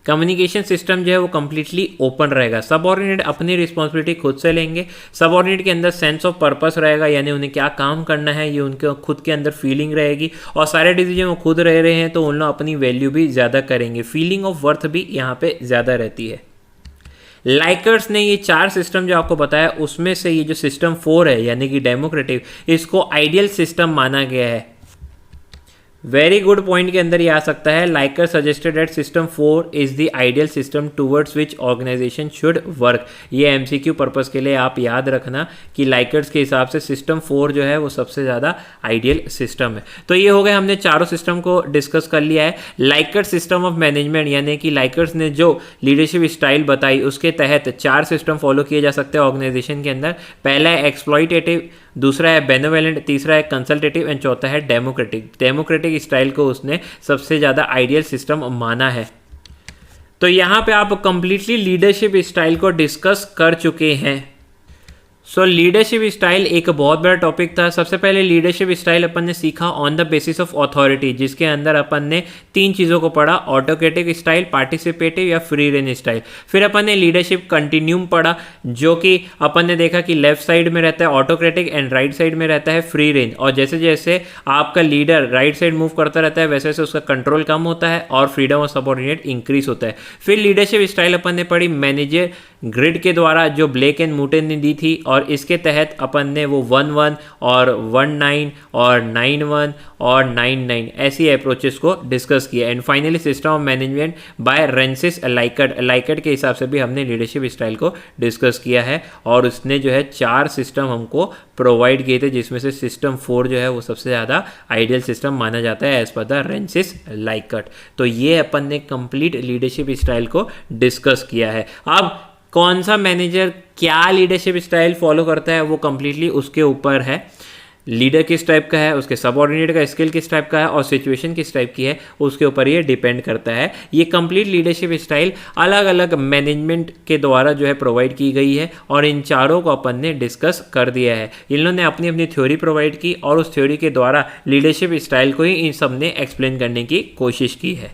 कम्युनिकेशन सिस्टम जो है वो कम्प्लीटली ओपन रहेगा। सबऑर्डिनेट अपनी रिस्पॉन्सिबिलिटी खुद से लेंगे। सबऑर्डिनेट के अंदर सेंस ऑफ पर्पस रहेगा, यानी उन्हें क्या काम करना है ये उनके खुद के अंदर फीलिंग रहेगी, और सारे डिसीजन वो खुद रह रहे हैं तो उन लोग अपनी वैल्यू भी ज़्यादा करेंगे। फीलिंग ऑफ वर्थ भी यहाँ पे ज़्यादा रहती है। लाइकर्स ने ये 4 सिस्टम जो आपको बताया उसमें से ये जो सिस्टम 4 है यानी कि डेमोक्रेटिव, इसको आइडियल सिस्टम माना गया है। वेरी गुड पॉइंट के अंदर ये आ सकता है। Likert suggested that system 4 is the ideal system towards which organisation should work. ये एमसीक्यू पर्पस के लिए आप याद रखना कि लाइकर्स के हिसाब से सिस्टम 4 जो है वो सबसे ज़्यादा आइडियल सिस्टम है। तो ये हो गए, हमने चारों सिस्टम को डिस्कस कर लिया है। लाइकर सिस्टम ऑफ मैनेजमेंट यानी कि लाइकर्स ने जो लीडरशिप स्टाइल बताई उसके तहत 4 सिस्टम फॉलो किए जा सकते हैं ऑर्गेनाइजेशन के अंदर। पहला है एक्सप्लॉइटेटिव, दूसरा है बेनेवोलेंट, तीसरा है कंसल्टेटिव एंड चौथा है डेमोक्रेटिक। डेमोक्रेटिक स्टाइल को उसने सबसे ज़्यादा आइडियल सिस्टम माना है। तो यहाँ पे आप कंप्लीटली लीडरशिप स्टाइल को डिस्कस कर चुके हैं। सो लीडरशिप स्टाइल एक बहुत बड़ा टॉपिक था। सबसे पहले लीडरशिप स्टाइल अपन ने सीखा on the basis of authority, जिसके अंदर अपन ने 3 चीज़ों को पढ़ा, ऑटोक्रेटिक स्टाइल, पार्टिसिपेटिव या फ्री रेंज स्टाइल। फिर अपन ने लीडरशिप कंटिन्यूम पढ़ा, जो कि अपन ने देखा कि लेफ्ट साइड में रहता है ऑटोक्रेटिक एंड राइट साइड में रहता है फ्री रेंज, और जैसे जैसे आपका लीडर राइट साइड मूव करता रहता है वैसे वैसे उसका कंट्रोल कम होता है और फ्रीडम ऑफ सबऑर्डिनेट इंक्रीज होता है। फिर लीडरशिप स्टाइल अपन ने पढ़ी मैनेजर ग्रिड के द्वारा, जो ब्लेक एंड मूटन ने दी थी, और इसके तहत अपन ने वो 1-1 और 1-9 और 9-1 और 9-9 ऐसी अप्रोचेस को डिस्कस किया। And finally system of management by Rensis Likert के हिसाब से भी हमने लीडरशिप स्टाइल को डिस्कस किया है, और उसने जो है 4 सिस्टम हमको प्रोवाइड किए थे, जिसमें से सिस्टम 4 जो है वो सबसे ज़्यादा आइडियल सिस्टम माना जाता है as per the Rensis Likert. तो ये अपन ने कंप्लीट लीडरशिप स्टाइल को डिस्कस किया है। अब कौन सा मैनेजर क्या लीडरशिप स्टाइल फॉलो करता है वो कंप्लीटली उसके ऊपर है। लीडर किस टाइप का है, उसके सबऑर्डिनेट का स्किल किस टाइप का है और सिचुएशन किस टाइप की है, उसके ऊपर ये डिपेंड करता है। ये कंप्लीट लीडरशिप स्टाइल अलग अलग मैनेजमेंट के द्वारा जो है प्रोवाइड की गई है और इन चारों को अपन ने डिस्कस कर दिया है। इन लोगों ने अपनी अपनी थ्योरी प्रोवाइड की और उस थ्योरी के द्वारा लीडरशिप स्टाइल को ही इन सब ने एक्सप्लेन करने की कोशिश की है।